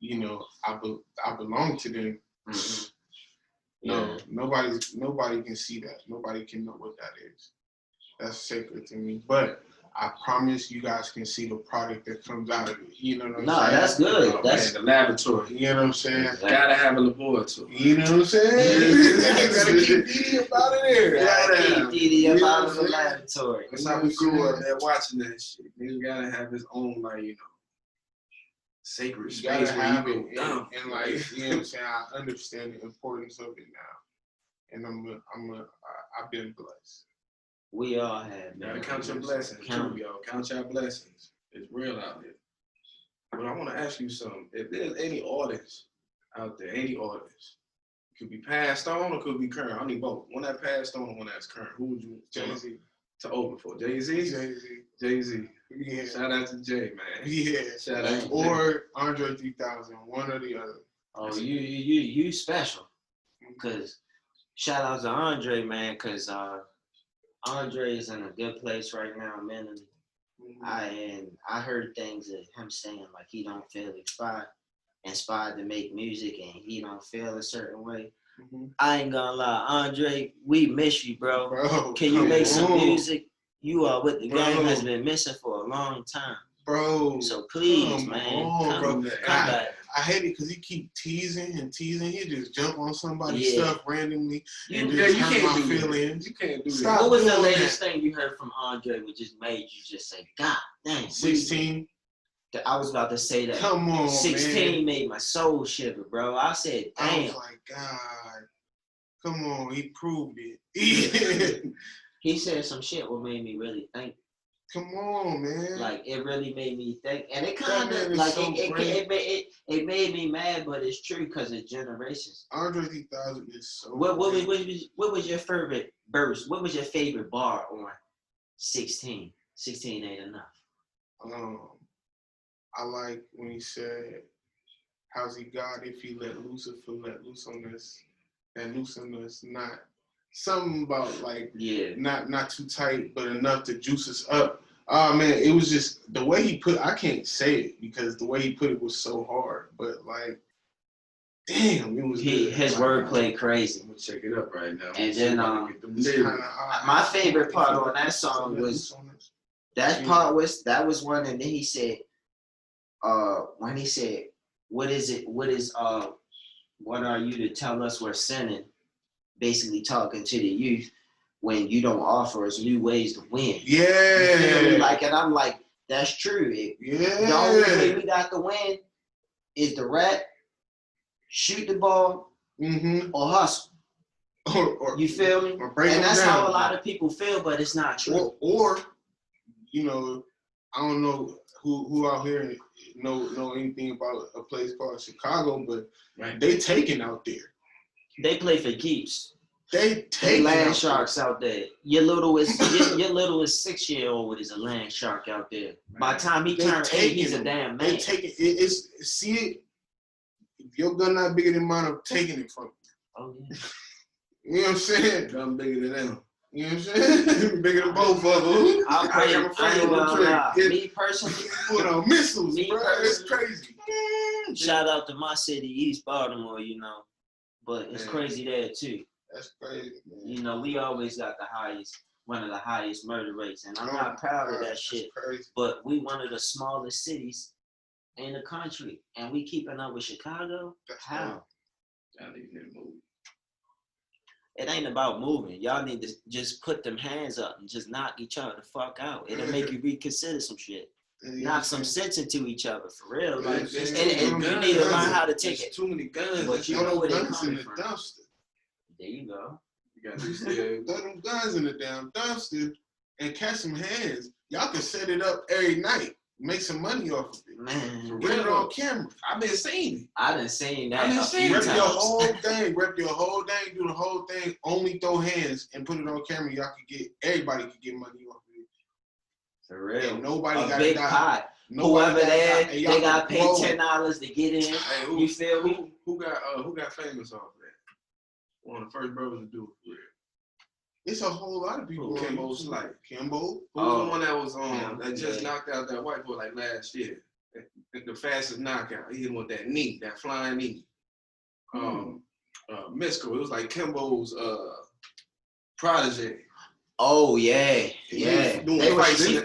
you know, I belong to them. Mm-hmm. No, nobody can see that. Nobody can know what that is. That's sacred to me. But I promise you guys can see the product that comes out of it. You know what I'm saying? No, that's good. That's the laboratory. You know what I'm saying? Gotta have a laboratory. You know what I'm saying? Gotta keep Didi up out of there. Gotta keep Didi up out of the laboratory. That's how we grew up there watching that shit. Niggas gotta have his own, like, you know, sacred space where you go down. And like, you know what I'm saying? I understand the importance of it now. And I've been blessed. We all have. Gotta count your blessings too, y'all. Count your blessings. It's real out there. But I want to ask you something. If there's any artists out there, could be passed on or could be current. I need both. One that passed on and one that's current. Who would you Jay-Z to open for? Jay-Z? Jay-Z. Yeah. Shout out to Jay, man. Yeah. Shout out to or Andre 3000, one or the other. Oh, you special. Because shout out to Andre, man, because Andre is in a good place right now mentally. I heard things of him saying like he don't feel inspired to make music, and he don't feel a certain way. I ain't gonna lie, Andre, we miss you, bro. Can you make some music? You are what the game has been missing for a long time. Bro. So please, man, come back. I hate it because he keep teasing. He just jump on somebody's stuff randomly and just hurt my feelings. You can't do that. What was the latest thing you heard from Andre which just made you just say, God dang. 16. I was about to say that. Come on, 16 man. made my soul shiver, bro. I said, damn. I was like, God, come on. He proved it. He said some shit what made me really think. Come on, man. Like, it really made me think. And it kind of, like, so it made me mad, but it's true because it's generations. Andre 3000 is so What was your favorite verse? What was your favorite bar on 16? 16 ain't enough. I like when he said, how's he God if he let Lucifer let loose on us? And loosen us not. Something about like not too tight, but enough to juice us up. Oh man, it was just the way he put. I can't say it because the way he put it was so hard. But like, damn, it was his wordplay crazy. I'm gonna check it up right now. And then my favorite part on that song was that was one, and then he said, when he said, what are you to tell us we're sinning? Basically talking to the youth when you don't offer us new ways to win. Yeah. Like, and I'm like, that's true. The only way we got to win is to rap, shoot the ball, or hustle. Or you feel me? And that's how a lot of people feel, but it's not true. Or you know, I don't know who out here know anything about a place called Chicago, but they taking out there. They play for keeps. They land sharks out there. Your littlest 6-year-old is a land shark out there. By the time he turns 8, he's a damn man. They taking it. See it. If your gun not bigger than mine, I'm taking it from you. Oh yeah. You know what I'm saying? Gun bigger than them. You know what I'm saying? Bigger than both of them. Me personally, put on missiles, bro. It's crazy. Shout out to my city, East Baltimore. You know, but it's crazy there too. That's crazy, man. You know, we always got one of the highest murder rates, and I'm not proud of that shit. Crazy. But we one of the smallest cities in the country, and we keeping up with Chicago. How? Y'all need to move. It ain't about moving. Y'all need to just put them hands up and just knock each other the fuck out. It'll make you reconsider some shit. Knock some sense into each other for real. Like, and you need to learn how to take it. Too many guns. But you know where they coming from. Dumpster. There you go. You got to throw them guns in the damn dumpster and catch some hands. Y'all can set it up every night. Make some money off of it. Man, get it on camera. I've been seeing it. I done seen that. Rep your whole thing. Rep your whole thing. Do the whole thing. Only throw hands and put it on camera. Y'all could get. Everybody could get money off of it. For real. And nobody got big die. pot. Nobody Whoever there, they got paid $10 to get in. Hey, you feel me? Who got famous off of that? One of the first brothers to do it. For real. It's a whole lot of people. Kimbo's like Kimbo. Who was the one that was on that just knocked out that white boy like last year? The fastest knockout. He hit him with that knee, that flying knee. Misco. It was like Kimbo's protege. Oh yeah. Doing street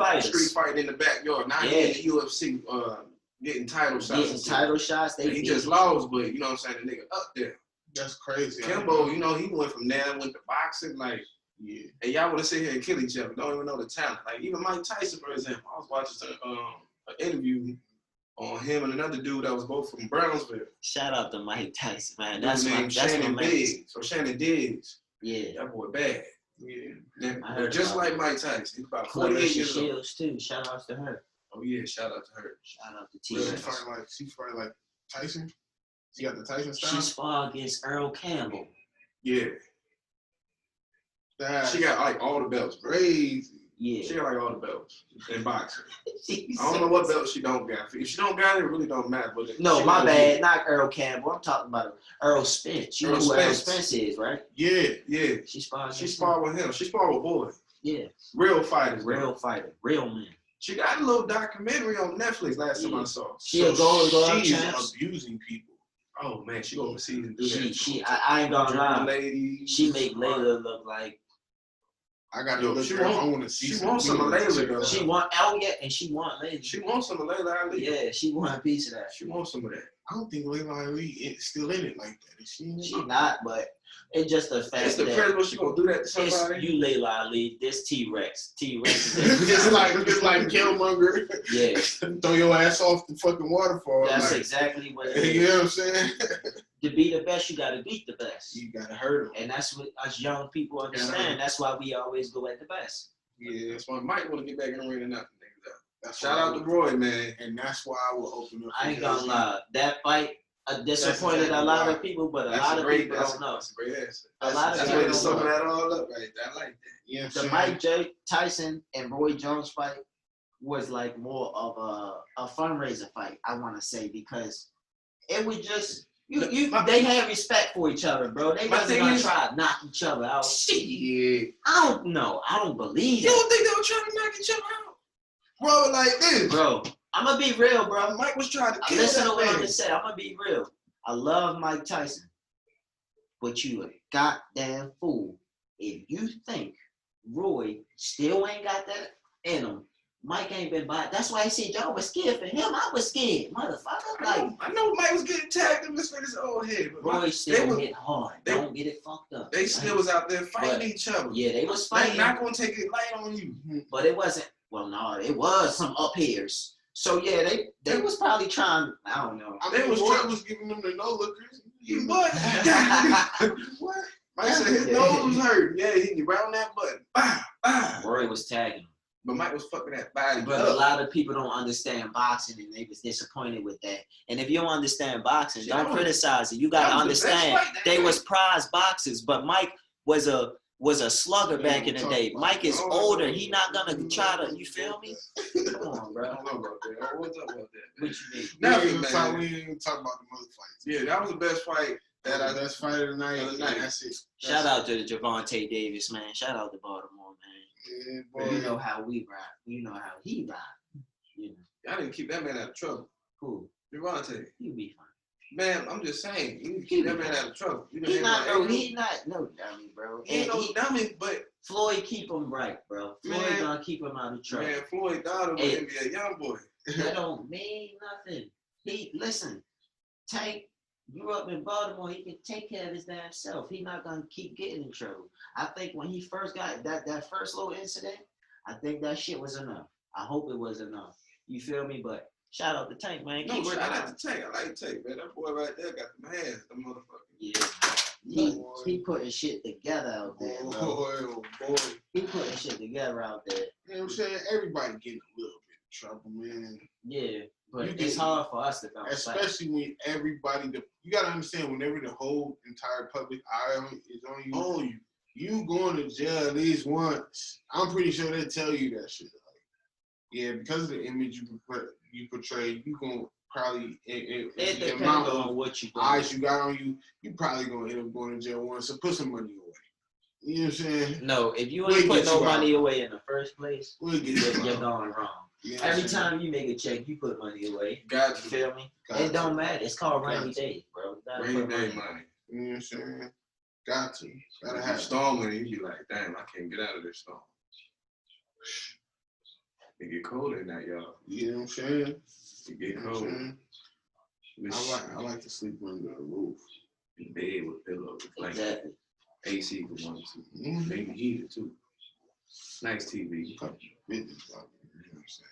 fighting in the backyard. Now he in the UFC getting title shots. He just lost, but you know what I'm saying, the nigga up there. That's crazy. Kimbo, you know, he went from there, went to boxing, like, and y'all want to sit here and kill each other. Don't even know the talent. Like, even Mike Tyson, for example, I was watching an interview on him and another dude that was both from Brownsville. Shout out to Mike Tyson, man. That's Shannon Diggs. So Shannon Diggs. Yeah. That boy bad. Yeah. I heard just like Mike Tyson. He's about 48 years old. Shields too. Shout out to her. Oh yeah, shout out to her. Shout out to T. She's fighting like Tyson. She got the Tyson style. She fought against Earl Campbell. Yeah. She got like all the belts. Crazy. Yeah. She got like all the belts in boxing. I don't know what belt she don't got. If she don't got it, it really don't matter. But no, my bad. Not Earl Campbell. I'm talking about Earl Spence. You know who Earl Spence is, right? Yeah. She sparred with him. She sparred with boys. Yeah. Real fighters. Real men. She got a little documentary on Netflix last time I saw. She's abusing people. Oh man, she overseas and do that. I ain't gonna lie. Lady. She make Layla look like. I got to look her. I want to see. She wants some of Layla though. She want Elliot and she want Layla. She wants some of Layla Ali. Yeah, she want a piece of that. She wants some of that. I don't think Layla Ali is still in it like that. Is she? She's not, but it's just the fact it's the principle she gonna do that to somebody. You Layla Ali, this T-Rex. T-Rex is it's like Killmonger. Yeah. Throw your ass off the fucking waterfall. That's exactly what it is. You know what I'm saying? To be the best, you gotta beat the best. You gotta hurt them. And that's what us young people understand. That's why we always go at the best. Yeah, that's why Mike want to get back in the ring and knock the niggas out. Shout out to Roy, man. And that's why I will open up. I ain't gonna lie. That fight disappointed a lot of people, but a lot of people don't know. That's a great answer. A lot of people don't know that all up right there. I like that. Yeah, the Mike J. Tyson and Roy Jones fight was like more of a fundraiser fight, I want to say, because it was just they had respect for each other, bro. They wasn't gonna try to knock each other out. Shit. I don't know. I don't believe that. You don't think they were trying to knock each other out? Bro, like this. Bro, I'm gonna be real, bro. Mike was trying to kill Listen that to what man. I'm gonna say. I'm gonna be real. I love Mike Tyson, but you a goddamn fool if you think Roy still ain't got that in him. Mike ain't been by. That's why he said y'all was scared for him. I was scared, motherfucker. Like I know Mike was getting tagged in his old head, but Roy still hit hard. Don't get it fucked up. They still was out there fighting each other. Yeah, they was fighting. They're not gonna take it light on you. But it wasn't. Well, no, it was some up here's. So yeah, they was probably trying. I don't know. I mean, Roy was giving them the no lookers. You what? What? Mike said his nose was hurt. Yeah, he round that button. Bah, bah. Roy was tagging him. But Mike was fucking that body. But a lot of people don't understand boxing, and they was disappointed with that. And if you don't understand boxing, don't criticize it. You gotta understand they was prize boxers, but Mike was a slugger back in the day. Mike is older. He not gonna try to. You feel me? Come on, bro. I don't know about that. What's up about that? What you mean? We didn't even talk about the mother fights. Yeah, that was the best fight. Best fight of the night. That's it. Shout out to Javante Davis, man. Shout out to Baltimore, man. Yeah, boy. You know how we ride. You know how he ride. You know. Y'all didn't keep that man out of trouble. Cool. Javante. He'll be fine. Man, I'm just saying, you need to keep that man out of trouble. You know, He not no dummy, bro. He ain't no dummy, but Floyd keep him right, bro. Floyd gonna keep him out of trouble. Man, Floyd daughter was gonna be a young boy. That don't mean nothing. Listen, Tank grew up in Baltimore. He can take care of his damn self. He not gonna keep getting in trouble. I think when he first got that first little incident, I think that shit was enough. I hope it was enough. You feel me? But shout out to Tank, man. No, shout out to Tank. I like Tank, man. That boy right there got them hands, the motherfucker. Yeah. He putting shit together out there, bro. Oh, boy. He putting shit together out there. You know what I'm saying? Everybody getting a little bit of trouble, man. Yeah, but it's hard for us to bounce back. Especially when everybody, you got to understand, whenever the whole entire public eye is on you, you going to jail at least once. I'm pretty sure they'll tell you that shit. Like, yeah, because of the image you portray, you going to probably, the amount of what you eyes you got on you, you probably going to end up going to jail once. So put some money away. You know what I'm saying? No, if you ain't put no money away in the first place, you're going wrong. You know Every time you make a check, you put money away. Got you. Feel me? It don't matter. It's called rainy day, bro. Rainy day money. You know what I'm saying? Got to. Gotta have storm money. You be like, damn, I can't get out of this storm. It get cold in that, y'all. You know what I'm saying? It get cold. I like to sleep under the roof. In bed with pillows. Exactly. AC for one, too. Maybe heater, too. Nice TV.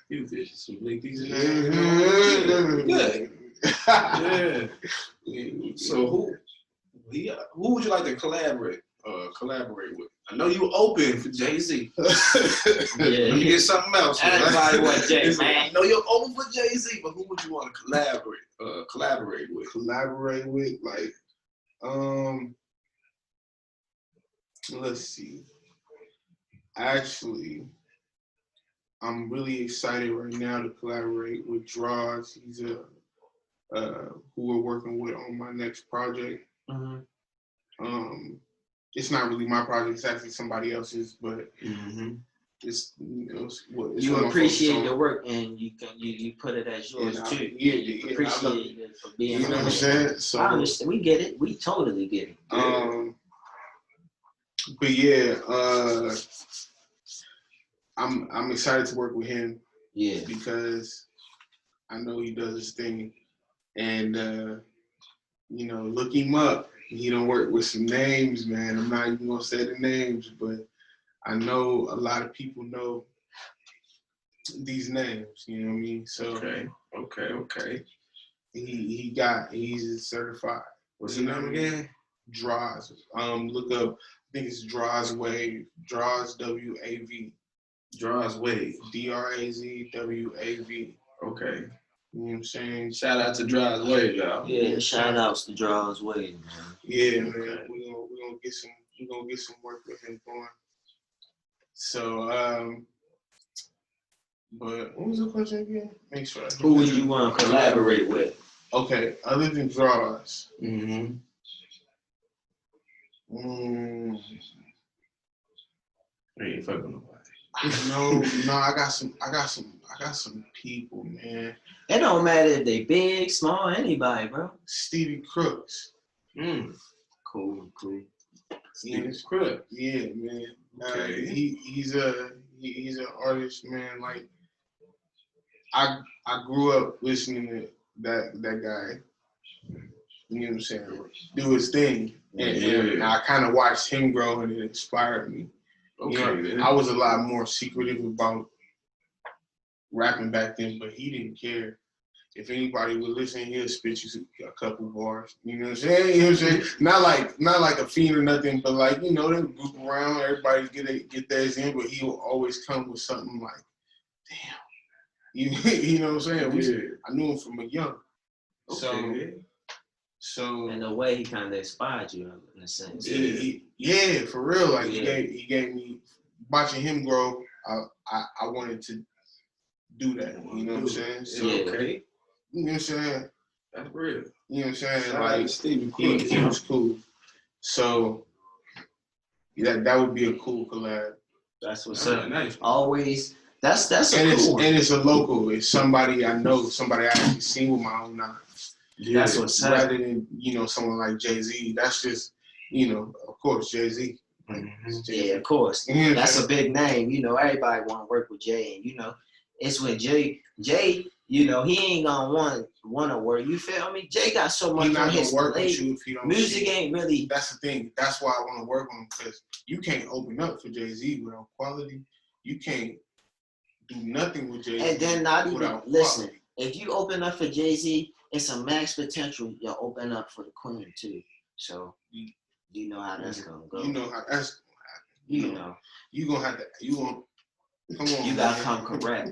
You bitches some ladies in there. Good. Yeah. So who would you like to collaborate with? I know you open for Jay-Z. Yeah. Let me get something else. Everybody want Jay, man. I know you're open for Jay-Z, but who would you want to collaborate with? Collaborate with, like, let's see. Actually, I'm really excited right now to collaborate with Draws. He's who we're working with on my next project. Mm-hmm. It's not really my project; it's actually somebody else's. But it's you appreciate the work, and you put it as yours too. You appreciate it for being. You know what I'm saying? So I understand. We get it. We totally get it. But yeah, I'm excited to work with him. Yeah, because I know he does his thing, and look him up. He don't work with some names, man. I'm not even gonna say the names, but I know a lot of people know these names. You know what I mean? So okay. He's certified. What's his name again? Draws. Look up. I think it's Draws Wave. Draws WAV. Draws Wave. DRAZWAV. Okay. You know what I'm saying? Shout out to Draws Wave, y'all. Yeah, shout outs to Draws Wave, man. Yeah, man. We're gonna get some work with him going. So but what was the question again? Make sure. Who would you want to collaborate with? Okay, other than Draws. I ain't fucking nobody. No, I got some people, man. It don't matter if they big, small, anybody, bro. Stevie Crooks. Cool. Stevie Crooks. Yeah, man. Okay. He's an artist, man. Like I grew up listening to that guy. You know what I'm saying? Do his thing, and I kind of watched him grow, and it inspired me. Okay, I was a lot more secretive about rapping back then, but he didn't care. If anybody would listen, he'll spit you a couple bars. You know what I'm saying? You know what I'm saying? Not like a fiend or nothing, but like, you know, they group around, everybody get theirs in, but he will always come with something like, damn. You know what I'm saying? I knew him from a young. So in a way, he kind of inspired you in a sense. Yeah, for real. Like he gave me, watching him grow. I wanted to do that. You know what I'm saying? So, you know what I'm saying? That's real. You know what I'm saying? Like he was cool. So that would be a cool collab. That's what's up. Nice. Always. That's a cool one. And it's a local. It's somebody I know. Somebody I actually seen with my own eyes. Yeah, that's what's up. Rather than, you know, someone like Jay-Z. That's just, you know, of course, Jay-Z. Yeah, of course. That's a big name. You know, everybody want to work with Jay. And, you know, it's when Jay, you know, he ain't going to want to work. You feel me? Jay got so much on his plate. With you if you don't. Music ain't really. That's the thing. That's why I want to work on him, because you can't open up for Jay-Z without quality. You can't do nothing with Jay-Z. And then not even, listen, quality. If you open up for Jay-Z, it's a max potential you'll open up for the Queen too. So you know how that's gonna go. You know how that's gonna happen. You know. You gonna have to. You gonna come on. You gotta come correct.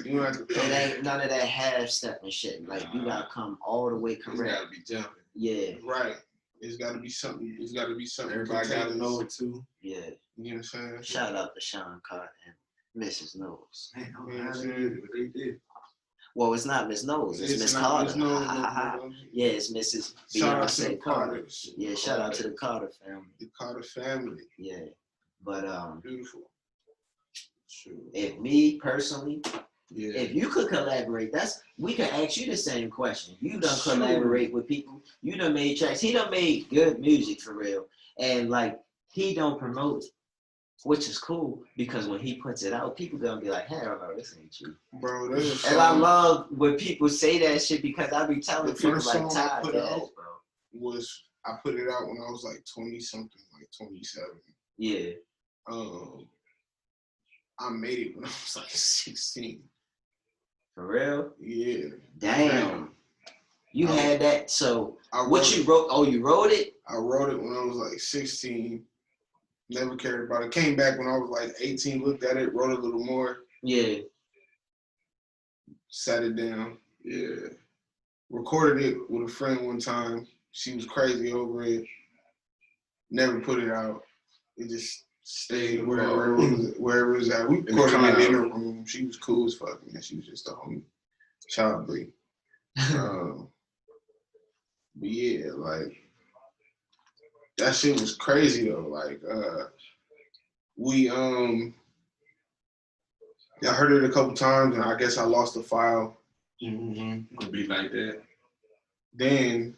You gonna have to. It ain't none of that half step and shit. Like you gotta come all the way correct. You gotta be jumping. Yeah. Right. It's gotta be something. It's gotta be something. Everybody gotta know it too. Yeah. You know what I'm saying? Shout out to Sean Carter and Mrs. Knowles. Man, I don't know how they did. Well, it's not Miss Knowles. It's Miss Carter. Yeah, it's Mrs. Beyonce Carter. Yeah, shout out to the Carter family. The Carter family. Yeah, but beautiful. Sure. If me personally, if you could collaborate, we could ask you the same question. You done collaborate with people. You done made tracks. He done made good music for real, and like he don't promote it. Which is cool, because when he puts it out, people gonna be like, hell no, this ain't you. Bro, and I love when people say that shit, because I be telling people like, Todd, bro. I put it out when I was like 20 something, like 27. Yeah. I made it when I was like 16. For real? Yeah. Damn. You had that, so what you wrote? Oh, you wrote it? I wrote it when I was like 16. Never cared about it. Came back when I was like 18, looked at it, wrote a little more. Yeah. Sat it down. Yeah. Recorded it with a friend one time. She was crazy over it. Never put it out. It just stayed wherever it was at. We recorded in her room. She was cool as fuck, man. She was just a homie. Shout out Bree. But yeah, like, that shit was crazy though. Like, I heard it a couple times, and I guess I lost the file. Could be like that. Then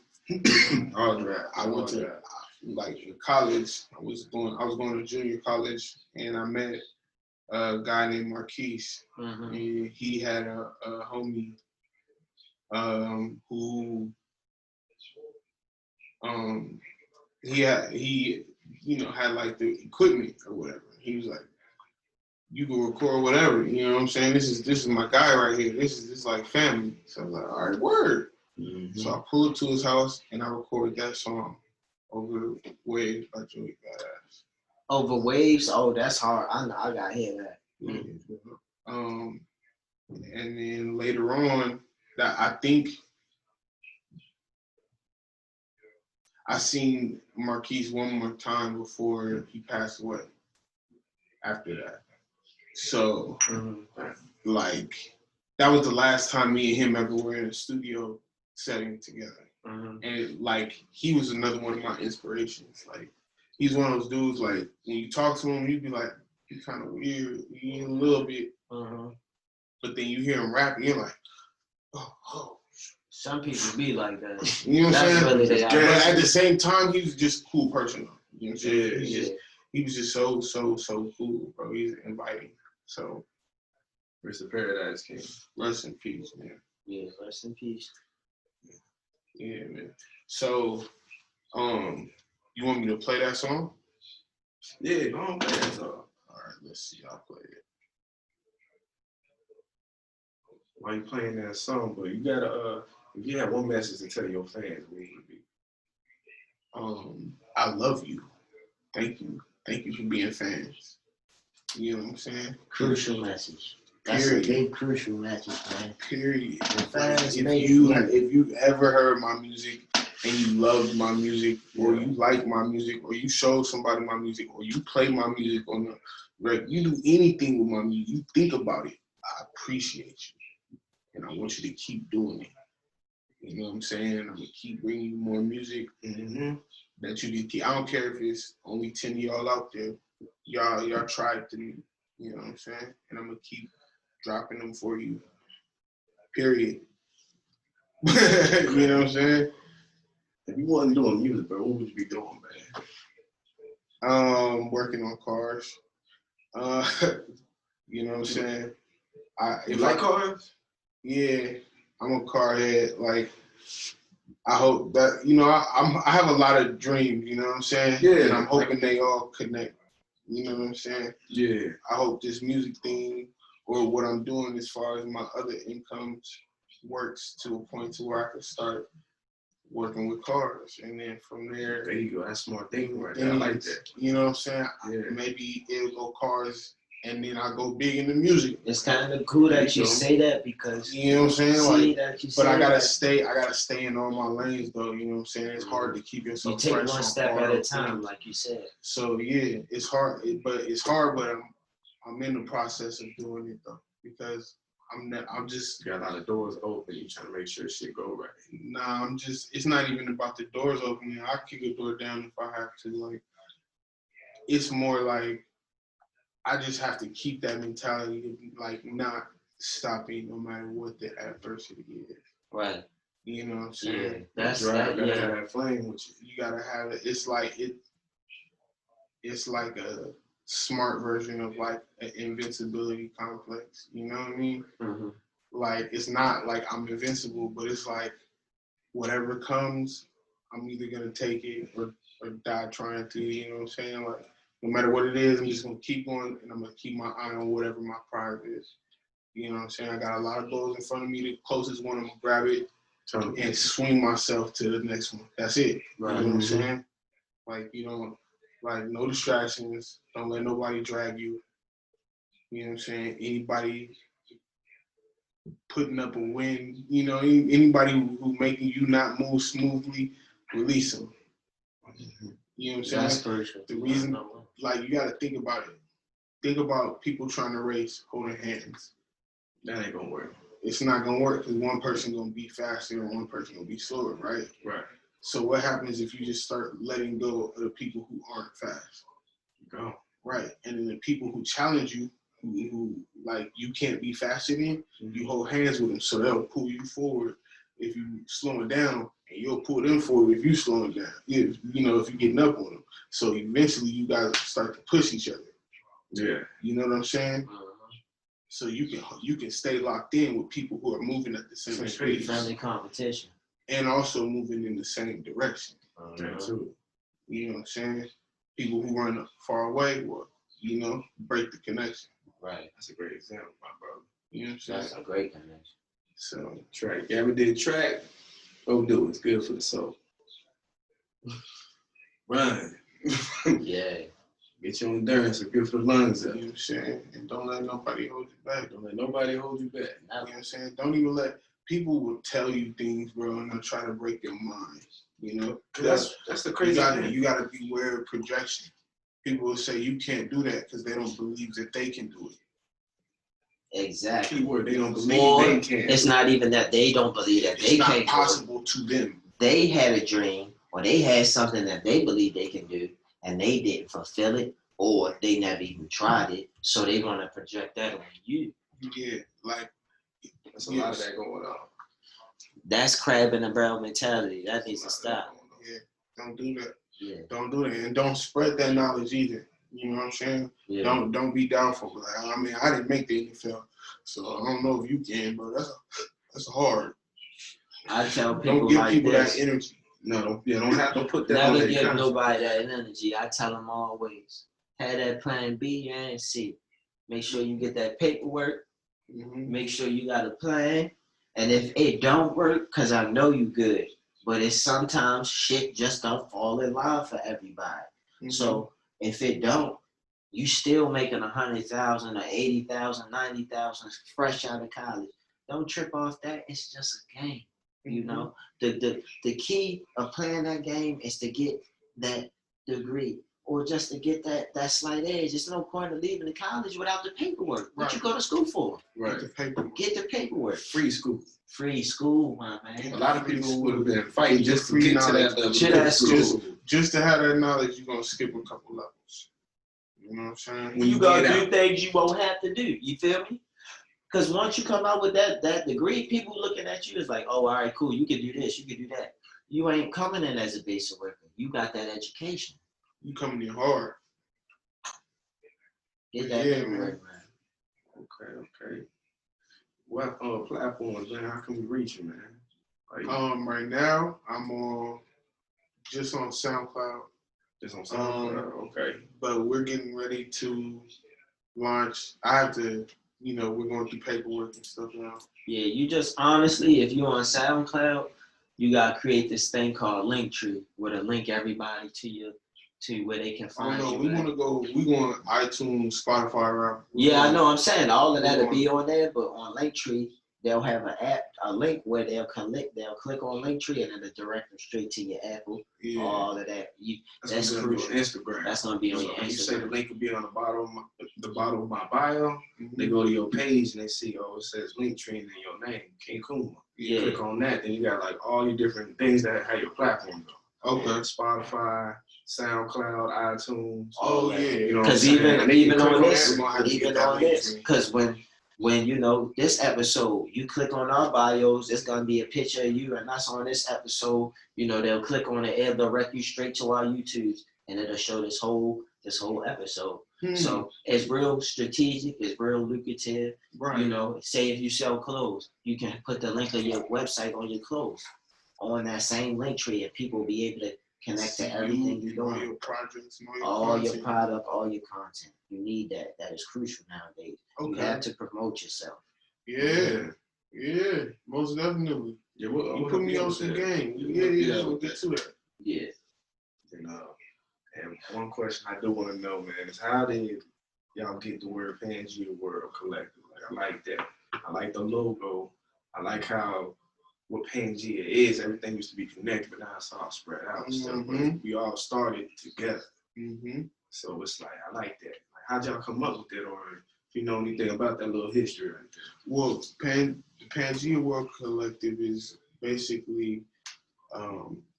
I went to like college. I was going to junior college, and I met a guy named Marquise. And he had a homie who he you know, had like the equipment or whatever. He was like, you can record whatever, you know what I'm saying? This is my guy right here. This is like family. So I was like, all right, word. So I pulled up to his house and I recorded that song, Over Waves by Joey Badass. Over Waves? Oh, that's hard. I gotta hear that. Yeah. And then later on, that I think I seen Marquise one more time before he passed away. After that. So, like, that was the last time me and him ever were in a studio setting together. And, like, he was another one of my inspirations. Like, he's one of those dudes, like, when you talk to him, you'd be like, He's kind of weird. A little bit. But then you hear him rapping, you're like, oh. Some people be like that. You know what I'm saying? Really but at the same time, he was just a cool person. You know what I'm saying? He was just so cool, bro. He's inviting. So, Mr. Paradise King. Rest in peace, man. Yeah, rest in peace. Yeah, man. So, you want me to play that song? Yeah, go on, play that song. All right, let's see. I'll play it. While you playing that song, but you gotta, if you have one message to tell your fans, what would it be? I love you. Thank you. Thank you for being fans. You know what I'm saying? Crucial message. That's a big crucial message, man. Period. If you've ever heard my music and you loved my music, or you like my music, or you show somebody my music, or you play my music on the record, you do anything with my music, you think about it, I appreciate you. And I want you to keep doing it. You know what I'm saying? I'm gonna keep bringing you more music that you can keep. I don't care if it's only 10 of y'all out there. Y'all tried to me. You know what I'm saying? And I'm gonna keep dropping them for you. Period. You know what I'm saying? If you wasn't doing music, bro, what would you be doing, man? Working on cars. You know what I'm saying? You like cars? Yeah, I'm a car head. Like, I hope that, you know, I have a lot of dreams, you know what I'm saying? Yeah. And I'm hoping they all connect. You know what I'm saying? Yeah. I hope this music thing or what I'm doing as far as my other incomes works to a point to where I can start working with cars. And then from there you go. That's smart thinking right there. I like that. You know what I'm saying? Yeah. Maybe it'll go cars and then I go big into music. It's kind of cool that you say that because you know what I'm saying. But I gotta that. stay in all my lanes though. You know what I'm saying. It's hard to keep yourself. You take fresh one step at a time, like you said. So yeah, it's hard. But I'm in the process of doing it though because I'm just got a lot of doors open. You trying to make sure shit go right. Nah, it's not even about the doors opening. I kick a door down if I have to. Like, it's more like I just have to keep that mentality of like not stopping no matter what the adversity is. Right. You know what I'm saying? Yeah. That's right. You gotta have that flame with you. You gotta have it. It's like a smart version of like an invincibility complex. You know what I mean? Mm-hmm. Like, it's not like I'm invincible, but it's like whatever comes, I'm either gonna take it or die trying to. You know what I'm saying? Like, no matter what it is, I'm just gonna keep going and I'm gonna keep my eye on whatever my prize is. You know what I'm saying? I got a lot of goals in front of me. The closest one, I'm gonna grab it and swing myself to the next one. That's it. Right. You know what I'm saying? Like, you know, like no distractions. Don't let nobody drag you. You know what I'm saying? Anybody putting up a win, you know, anybody who making you not move smoothly, release them. You know what I'm saying? That's crucial. The reason, like, you got to think about it. Think about people trying to race holding hands. That ain't gonna work. It's not gonna work because one person gonna be faster and one person gonna be slower, right? Right. So what happens if you just start letting go of the people who aren't fast? Go. Right. And then the people who challenge you, who like you can't be faster than, you hold hands with them so they'll pull you forward if you slow it down, and you'll pull them forward if you slow it down. If you're getting up on them. So eventually you guys start to push each other. Yeah. You know what I'm saying? So you can stay locked in with people who are moving at the same speed. Friendly competition. And also moving in the same direction. Too. You know what I'm saying? People who run far away will, break the connection. Right. That's a great example, my brother. You know what I'm saying? That's a great connection. So track. You ever did track? Go do it. It's good for the soul. Run. Yeah. Get your endurance. It's good for the lungs. You know what I'm saying? And don't let nobody hold you back. Don't let nobody hold you back. You know what I'm saying? Don't even let people will tell you things, bro, and they'll try to break your mind. You know? That's the crazy thing. You gotta beware of projection. People will say you can't do that because they don't believe that they can do it. Exactly. Keyword, they don't believe they can. It's not even that they don't believe that they can. It's not possible to them. They had a dream or they had something that they believe they can do and they didn't fulfill it. or they never even tried it, so they're gonna project that on you. Yeah, like there's a lot of that going on. That's crab in the barrel mentality. That needs to stop. Yeah, don't do that. Yeah, don't do that, and don't spread that knowledge either. You know what I'm saying? yeah. Don't be doubtful. Like, I mean, I didn't make the NFL, so I don't know if you can, but that's hard. I tell people don't give like people this. that energy. No, don't put that Never on give their nobody that energy. I tell them always, have that plan B and C. Make sure you get that paperwork. Mm-hmm. Make sure you got a plan. And if it don't work, because I know you good, but it's sometimes shit just don't fall in line for everybody. Mm-hmm. So if it don't, you still making 100,000 or 80,000, 90,000 fresh out of college. Don't trip off that. It's just a game. You know, the key of playing that game is to get that degree or just to get that slight edge. There's no point of leaving the college without the paperwork. What you go to school for? Right. Get the paperwork. Free school, my man. A lot of people would have been fighting just to get to that level. Just to have that knowledge, you're gonna skip a couple levels. You know what I'm saying? When you gotta do things you won't have to do. You feel me? Because once you come out with that degree, people looking at you is like, oh, all right, cool, you can do this, you can do that. You ain't coming in as a basic worker. You got that education. You coming in hard. Get that paperwork, man. Okay. What platforms, man? How can we reach you, man? Right now, I'm just on SoundCloud. Okay. But we're getting ready to launch. I have to, we're going through paperwork and stuff now. Yeah, you just honestly, if you're on SoundCloud, you gotta create this thing called Linktree, where to link everybody to where they can find you. We going iTunes, Spotify, around. I know. I'm saying all of that'll be on there, but on Linktree, they'll have a link where they'll click on Linktree and it'll direct them straight to your Apple. Yeah. All of that. That's crucial. Instagram. That's gonna be on your Instagram. You say the link will be on the bottom of my bio. Mm-hmm. They go to your page and they see, it says Linktree and then your name, KngKvma. You click on that, then you got like all your different things that have your platform go. Okay. Spotify, SoundCloud, iTunes. Oh yeah. Because even on this, because when this episode, you click on our bios, it's gonna be a picture of you, and that's on this episode. They'll click on it, it'll direct you straight to our YouTubes, and it'll show this whole episode. So it's real strategic, it's real lucrative. Right. Say if you sell clothes, you can put the link of your website on your clothes on that same link tree, and people will be able to connect to everything you're doing. All your projects, all your product, all your content. You need that. That is crucial nowadays. Okay. You have to promote yourself. Yeah, most definitely. Yeah, you put me on some game. Yeah, we'll get to that. Yeah. And one question I do want to know, man, is how did y'all get the word Pangea World Collective? I like that. I like the logo. I like how what Pangea is. Everything used to be connected, but now it's all spread out and stuff. But we all started together. Mm-hmm. So it's like, I like that. Like, how'd y'all come up with that, or if you know anything about that little history right there? Well, the Pangea World Collective is basically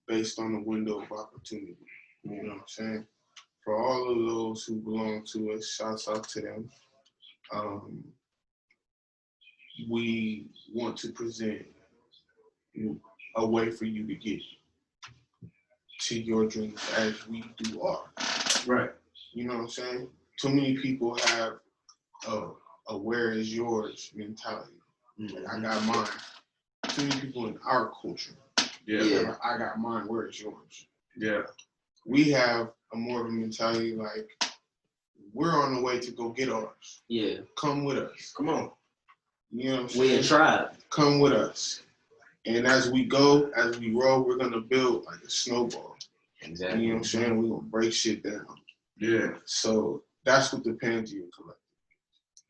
based on the window of opportunity. You know what I'm saying? For all of those who belong to us, shouts out to them. We want to present a way for you to get to your dreams as we do ours. Right. You know what I'm saying? Too many people have a where is yours mentality. Mm-hmm. Like, I got mine. Too many people in our culture. Yeah. I got mine, where is yours? Yeah. We have a more of a mentality like, we're on the way to go get ours. Yeah. Come with us. Come on. You know what I'm saying? We a tribe. Come with us. And as we go, as we roll, we're going to build like a snowball. Exactly. You know what I'm saying? We're going to break shit down. Yeah. So that's what the Pangea Collective.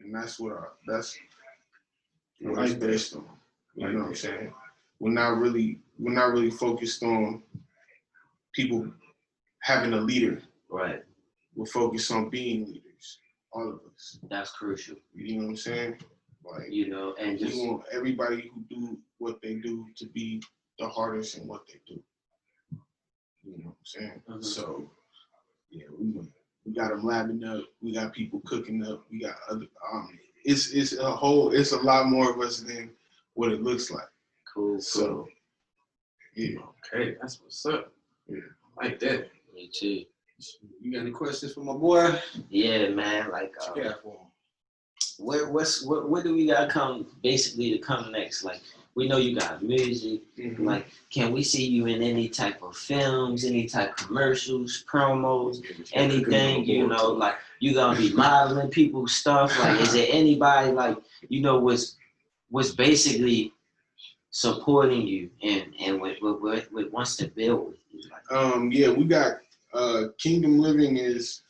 And that's what I based on. You know what I'm saying? We're not really focused on people having a leader. Right. We're focused on being leaders. All of us. That's crucial. You know what I'm saying? Like, and we want everybody who do what they do to be the hardest in what they do. You know what I'm saying? Mm-hmm. So, yeah, We got them labbing up. We got people cooking up. We got other. It's a lot more of us than what it looks like. Cool. So, yeah. Okay, that's what's up. Yeah, I like that. Me too. You got any questions for my boy? Yeah, man. Like, Yeah, for him. what do we got to come next? Like, we know you got music. Mm-hmm. Like, can we see you in any type of films, any type of commercials, promos, anything? You know, like you gonna be modeling people's stuff. Like, is there anybody like was basically supporting you and wants to build with you? Like, yeah, we got KngKvma is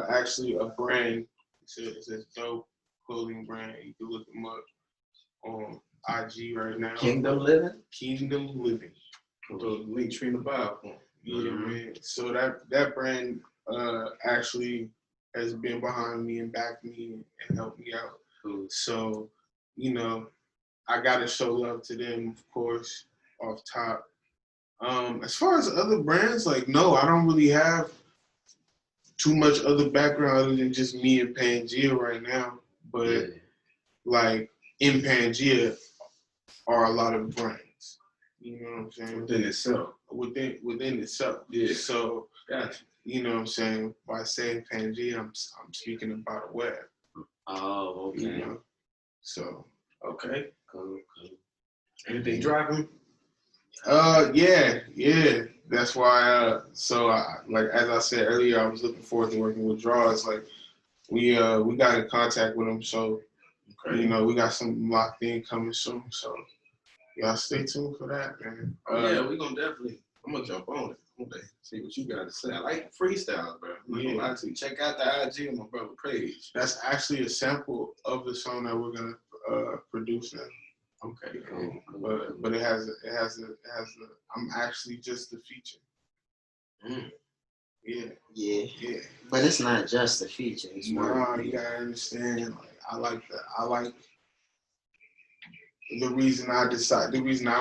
actually a brand. It's a dope clothing brand. You can look them up on IG right now. KngKvma Living? KngKvma Living. The link tree in the bio. Yeah, man. So that brand actually has been behind me and backed me and helped me out. Cool. So, you know, I gotta show love to them, of course, off top. As far as other brands, like, no, I don't really have too much other background other than just me and Pangea right now. But like in Pangea are a lot of brands. You know what I'm saying? Within itself. Within itself. Yeah. So gotcha. You know what I'm saying? By saying Pangea, I'm speaking about a web. Oh, okay. You know? So okay. Cool. Anything dropping? Yeah. That's why. Like as I said earlier, I was looking forward to working with Draws. Like we got in contact with him, so you know we got something locked in coming soon. So y'all stay tuned for that, man. Yeah, we gonna definitely. I'm gonna jump on it. I'm gonna see what you got to say. I like freestyles, bro. I'm not gonna lie to you. Check out the IG on my brother page. That's actually a sample of the song that we're gonna produce now. Okay, cool. But it has a. I'm actually just the feature. Yeah. But it's not just a feature. It's no, you gotta understand. Like, I like the reason I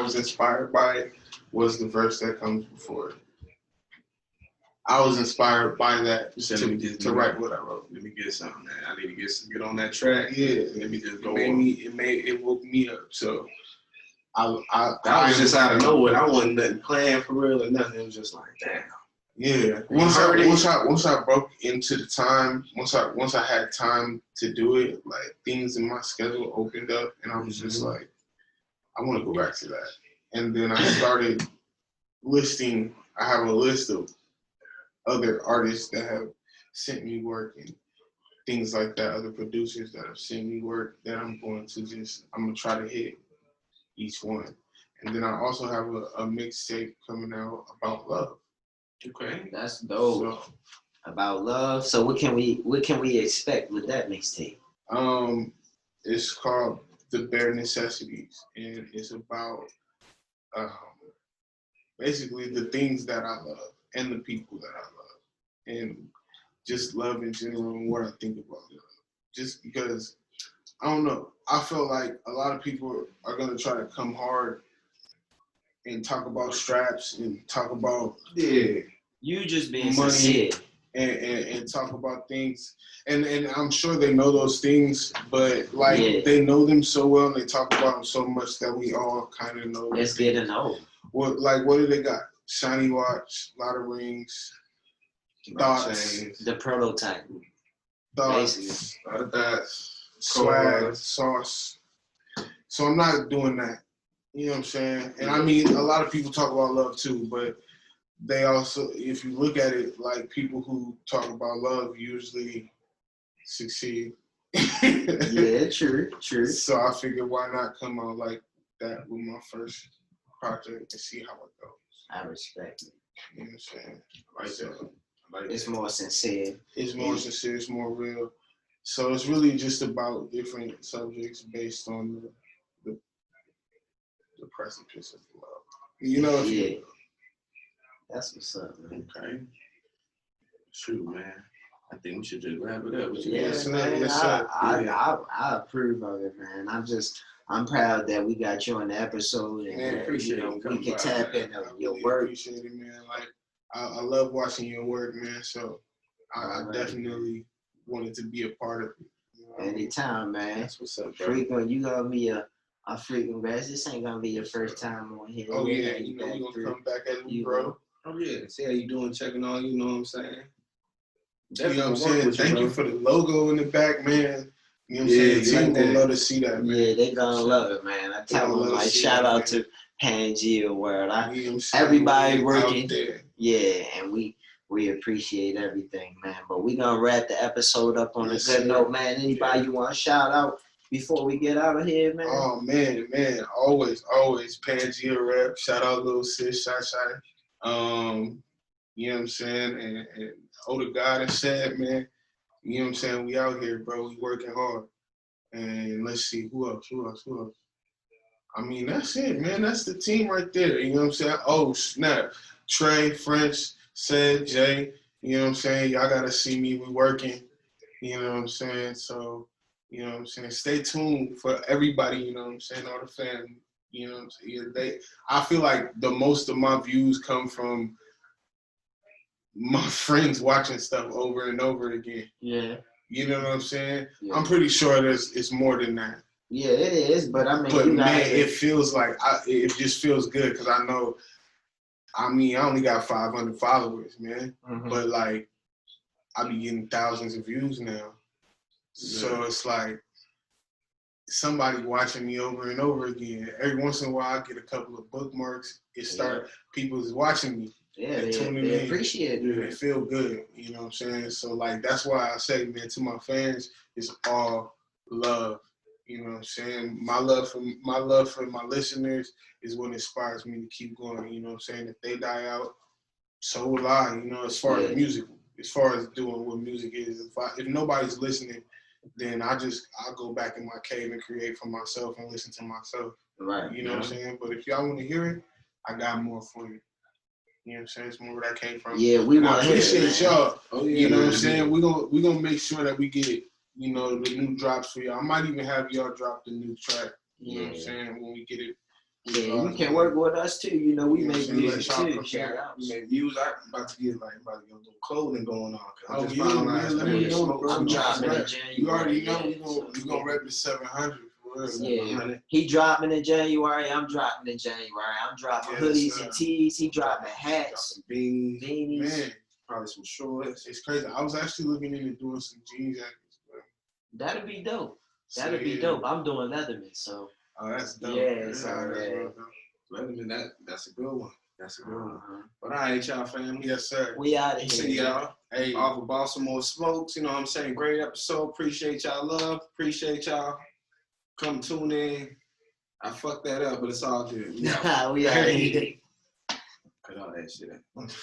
was inspired by it was the verse that comes before it. I was inspired by that to write what I wrote. Let me get something, man. I need to get on that track. Yeah. Let me just go. It woke me up. So I was just out of nowhere. I wasn't nothing planned for real or nothing. It was just like, damn. Yeah. Once I broke into the time, once I had time to do it, like things in my schedule opened up, and I was just like, I want to go back to that. And then I started listing. I have a list of other artists that have sent me work and things like that. Other producers that have sent me work that I'm gonna try to hit each one. And then I also have a mixtape coming out about love. Okay, that's dope. So, about love. So what can we expect with that mixtape? It's called The Bare Necessities, and it's about basically the things that I love and the people that I love, and just love in general and what I think about love. Just because I don't know, I feel like a lot of people are gonna try to come hard and talk about straps and talk about you just being money sincere and talk about things, and I'm sure they know those things, but they know them so well and they talk about them so much that we all kind of know. Let's get to know. What do they got? Shiny watch, lot of rings, thoughts, the prototype, thoughts, swag, sauce. So I'm not doing that. You know what I'm saying? And I mean, a lot of people talk about love too, but they also, if you look at it, like people who talk about love usually succeed. Yeah, true. So I figured why not come out like that with my first project and see how it goes. I respect it. You know what I'm saying? It's more sincere. It's more sincere, it's more real. So it's really just about different subjects based on the precipice of love. You know? Yeah. That's what's up, man. Okay. Shoot, man. I think we should just wrap it up. I approve of it, man. I'm proud that we got you on the episode, and man, appreciate we can tap into your work. Appreciate it, man. Like I love watching your work, man. So I definitely wanted to be a part of it. Anytime, man. That's what's up, bro. Frequent, you gonna be a frequent guest. This ain't gonna be your first time on here. Oh yeah, you know you gonna come back at me, bro. Oh yeah, see how you doing, checking on you. Know what I'm saying? Definitely, you know what I'm saying? Thank you for the logo in the back, man. You know what I'm saying? The team gonna love to see that, man. Yeah, they gonna love it, man. I tell them, like, shout out to KngKvma. Everybody working. Yeah, and we appreciate everything, man. But we gonna wrap the episode up on a good note, man. Anybody you want to shout out before we get out of here, man? Oh, man. Always KngKvma rap. Shout out little sis, Shy. You know what I'm saying? And older God and said, man, you know what I'm saying? We out here, bro. We working hard. And let's see, who else? I mean, that's it, man. That's the team right there. You know what I'm saying? Oh, snap. Trey, French, said, Jay, you know what I'm saying? Y'all got to see me. We working. You know what I'm saying? So, you know what I'm saying? Stay tuned for everybody, you know what I'm saying? All the family, you know what I'm saying? I feel like the most of my views come from my friends watching stuff over and over again. Yeah. You know what I'm saying? Yeah. I'm pretty sure it's more than that. Yeah, it is, but I mean, but man, it feels like it just feels good because I know. I mean, I only got 500 followers, man, but like I be getting thousands of views now. So it's like somebody watching me over and over again. Every once in a while, I get a couple of bookmarks. People is watching me. Yeah, they appreciate it. They feel good, you know what I'm saying? So, like, that's why I say, man, to my fans, it's all love. You know what I'm saying? My love for my listeners is what inspires me to keep going. You know what I'm saying? If they die out, so will I. You know, as far as music, as far as doing what music is. If nobody's listening, then I'll go back in my cave and create for myself and listen to myself. Right. You know what I'm saying? But if y'all want to hear it, I got more for you. You know what I'm saying? It's more where that came from. Yeah, we want to appreciate y'all. Oh, yeah, you know what I'm saying? We're gonna make sure that we get, you know, the new drops for y'all. I might even have y'all drop the new track. You know what I'm saying? When we get it. Yeah, you can work with us too. You know, we make music too. Shout out. We make views. I'm about to get a little clothing going on. Let me know, bro. I'm dropping in January. You already know we gonna rep the 700. Yeah, he dropping in January. I'm dropping in January. I'm dropping hoodies and tees. He dropping hats, beanies. Man, probably some shorts. It's crazy. I was actually looking into doing some jean jackets, bro. That'd be dope. That'd be dope. I'm doing Leatherman, so. Oh, that's dope. Yeah, so Leatherman, that's a good one. That's a good one. But all right, y'all family. Yes, sir. We out of here. See y'all. Hey, off of Baltimore Smokes. You know what I'm saying? Great episode. Appreciate y'all love. Appreciate y'all. Come tune in. I fucked that up, but it's all good. We out here. Cut all that shit out.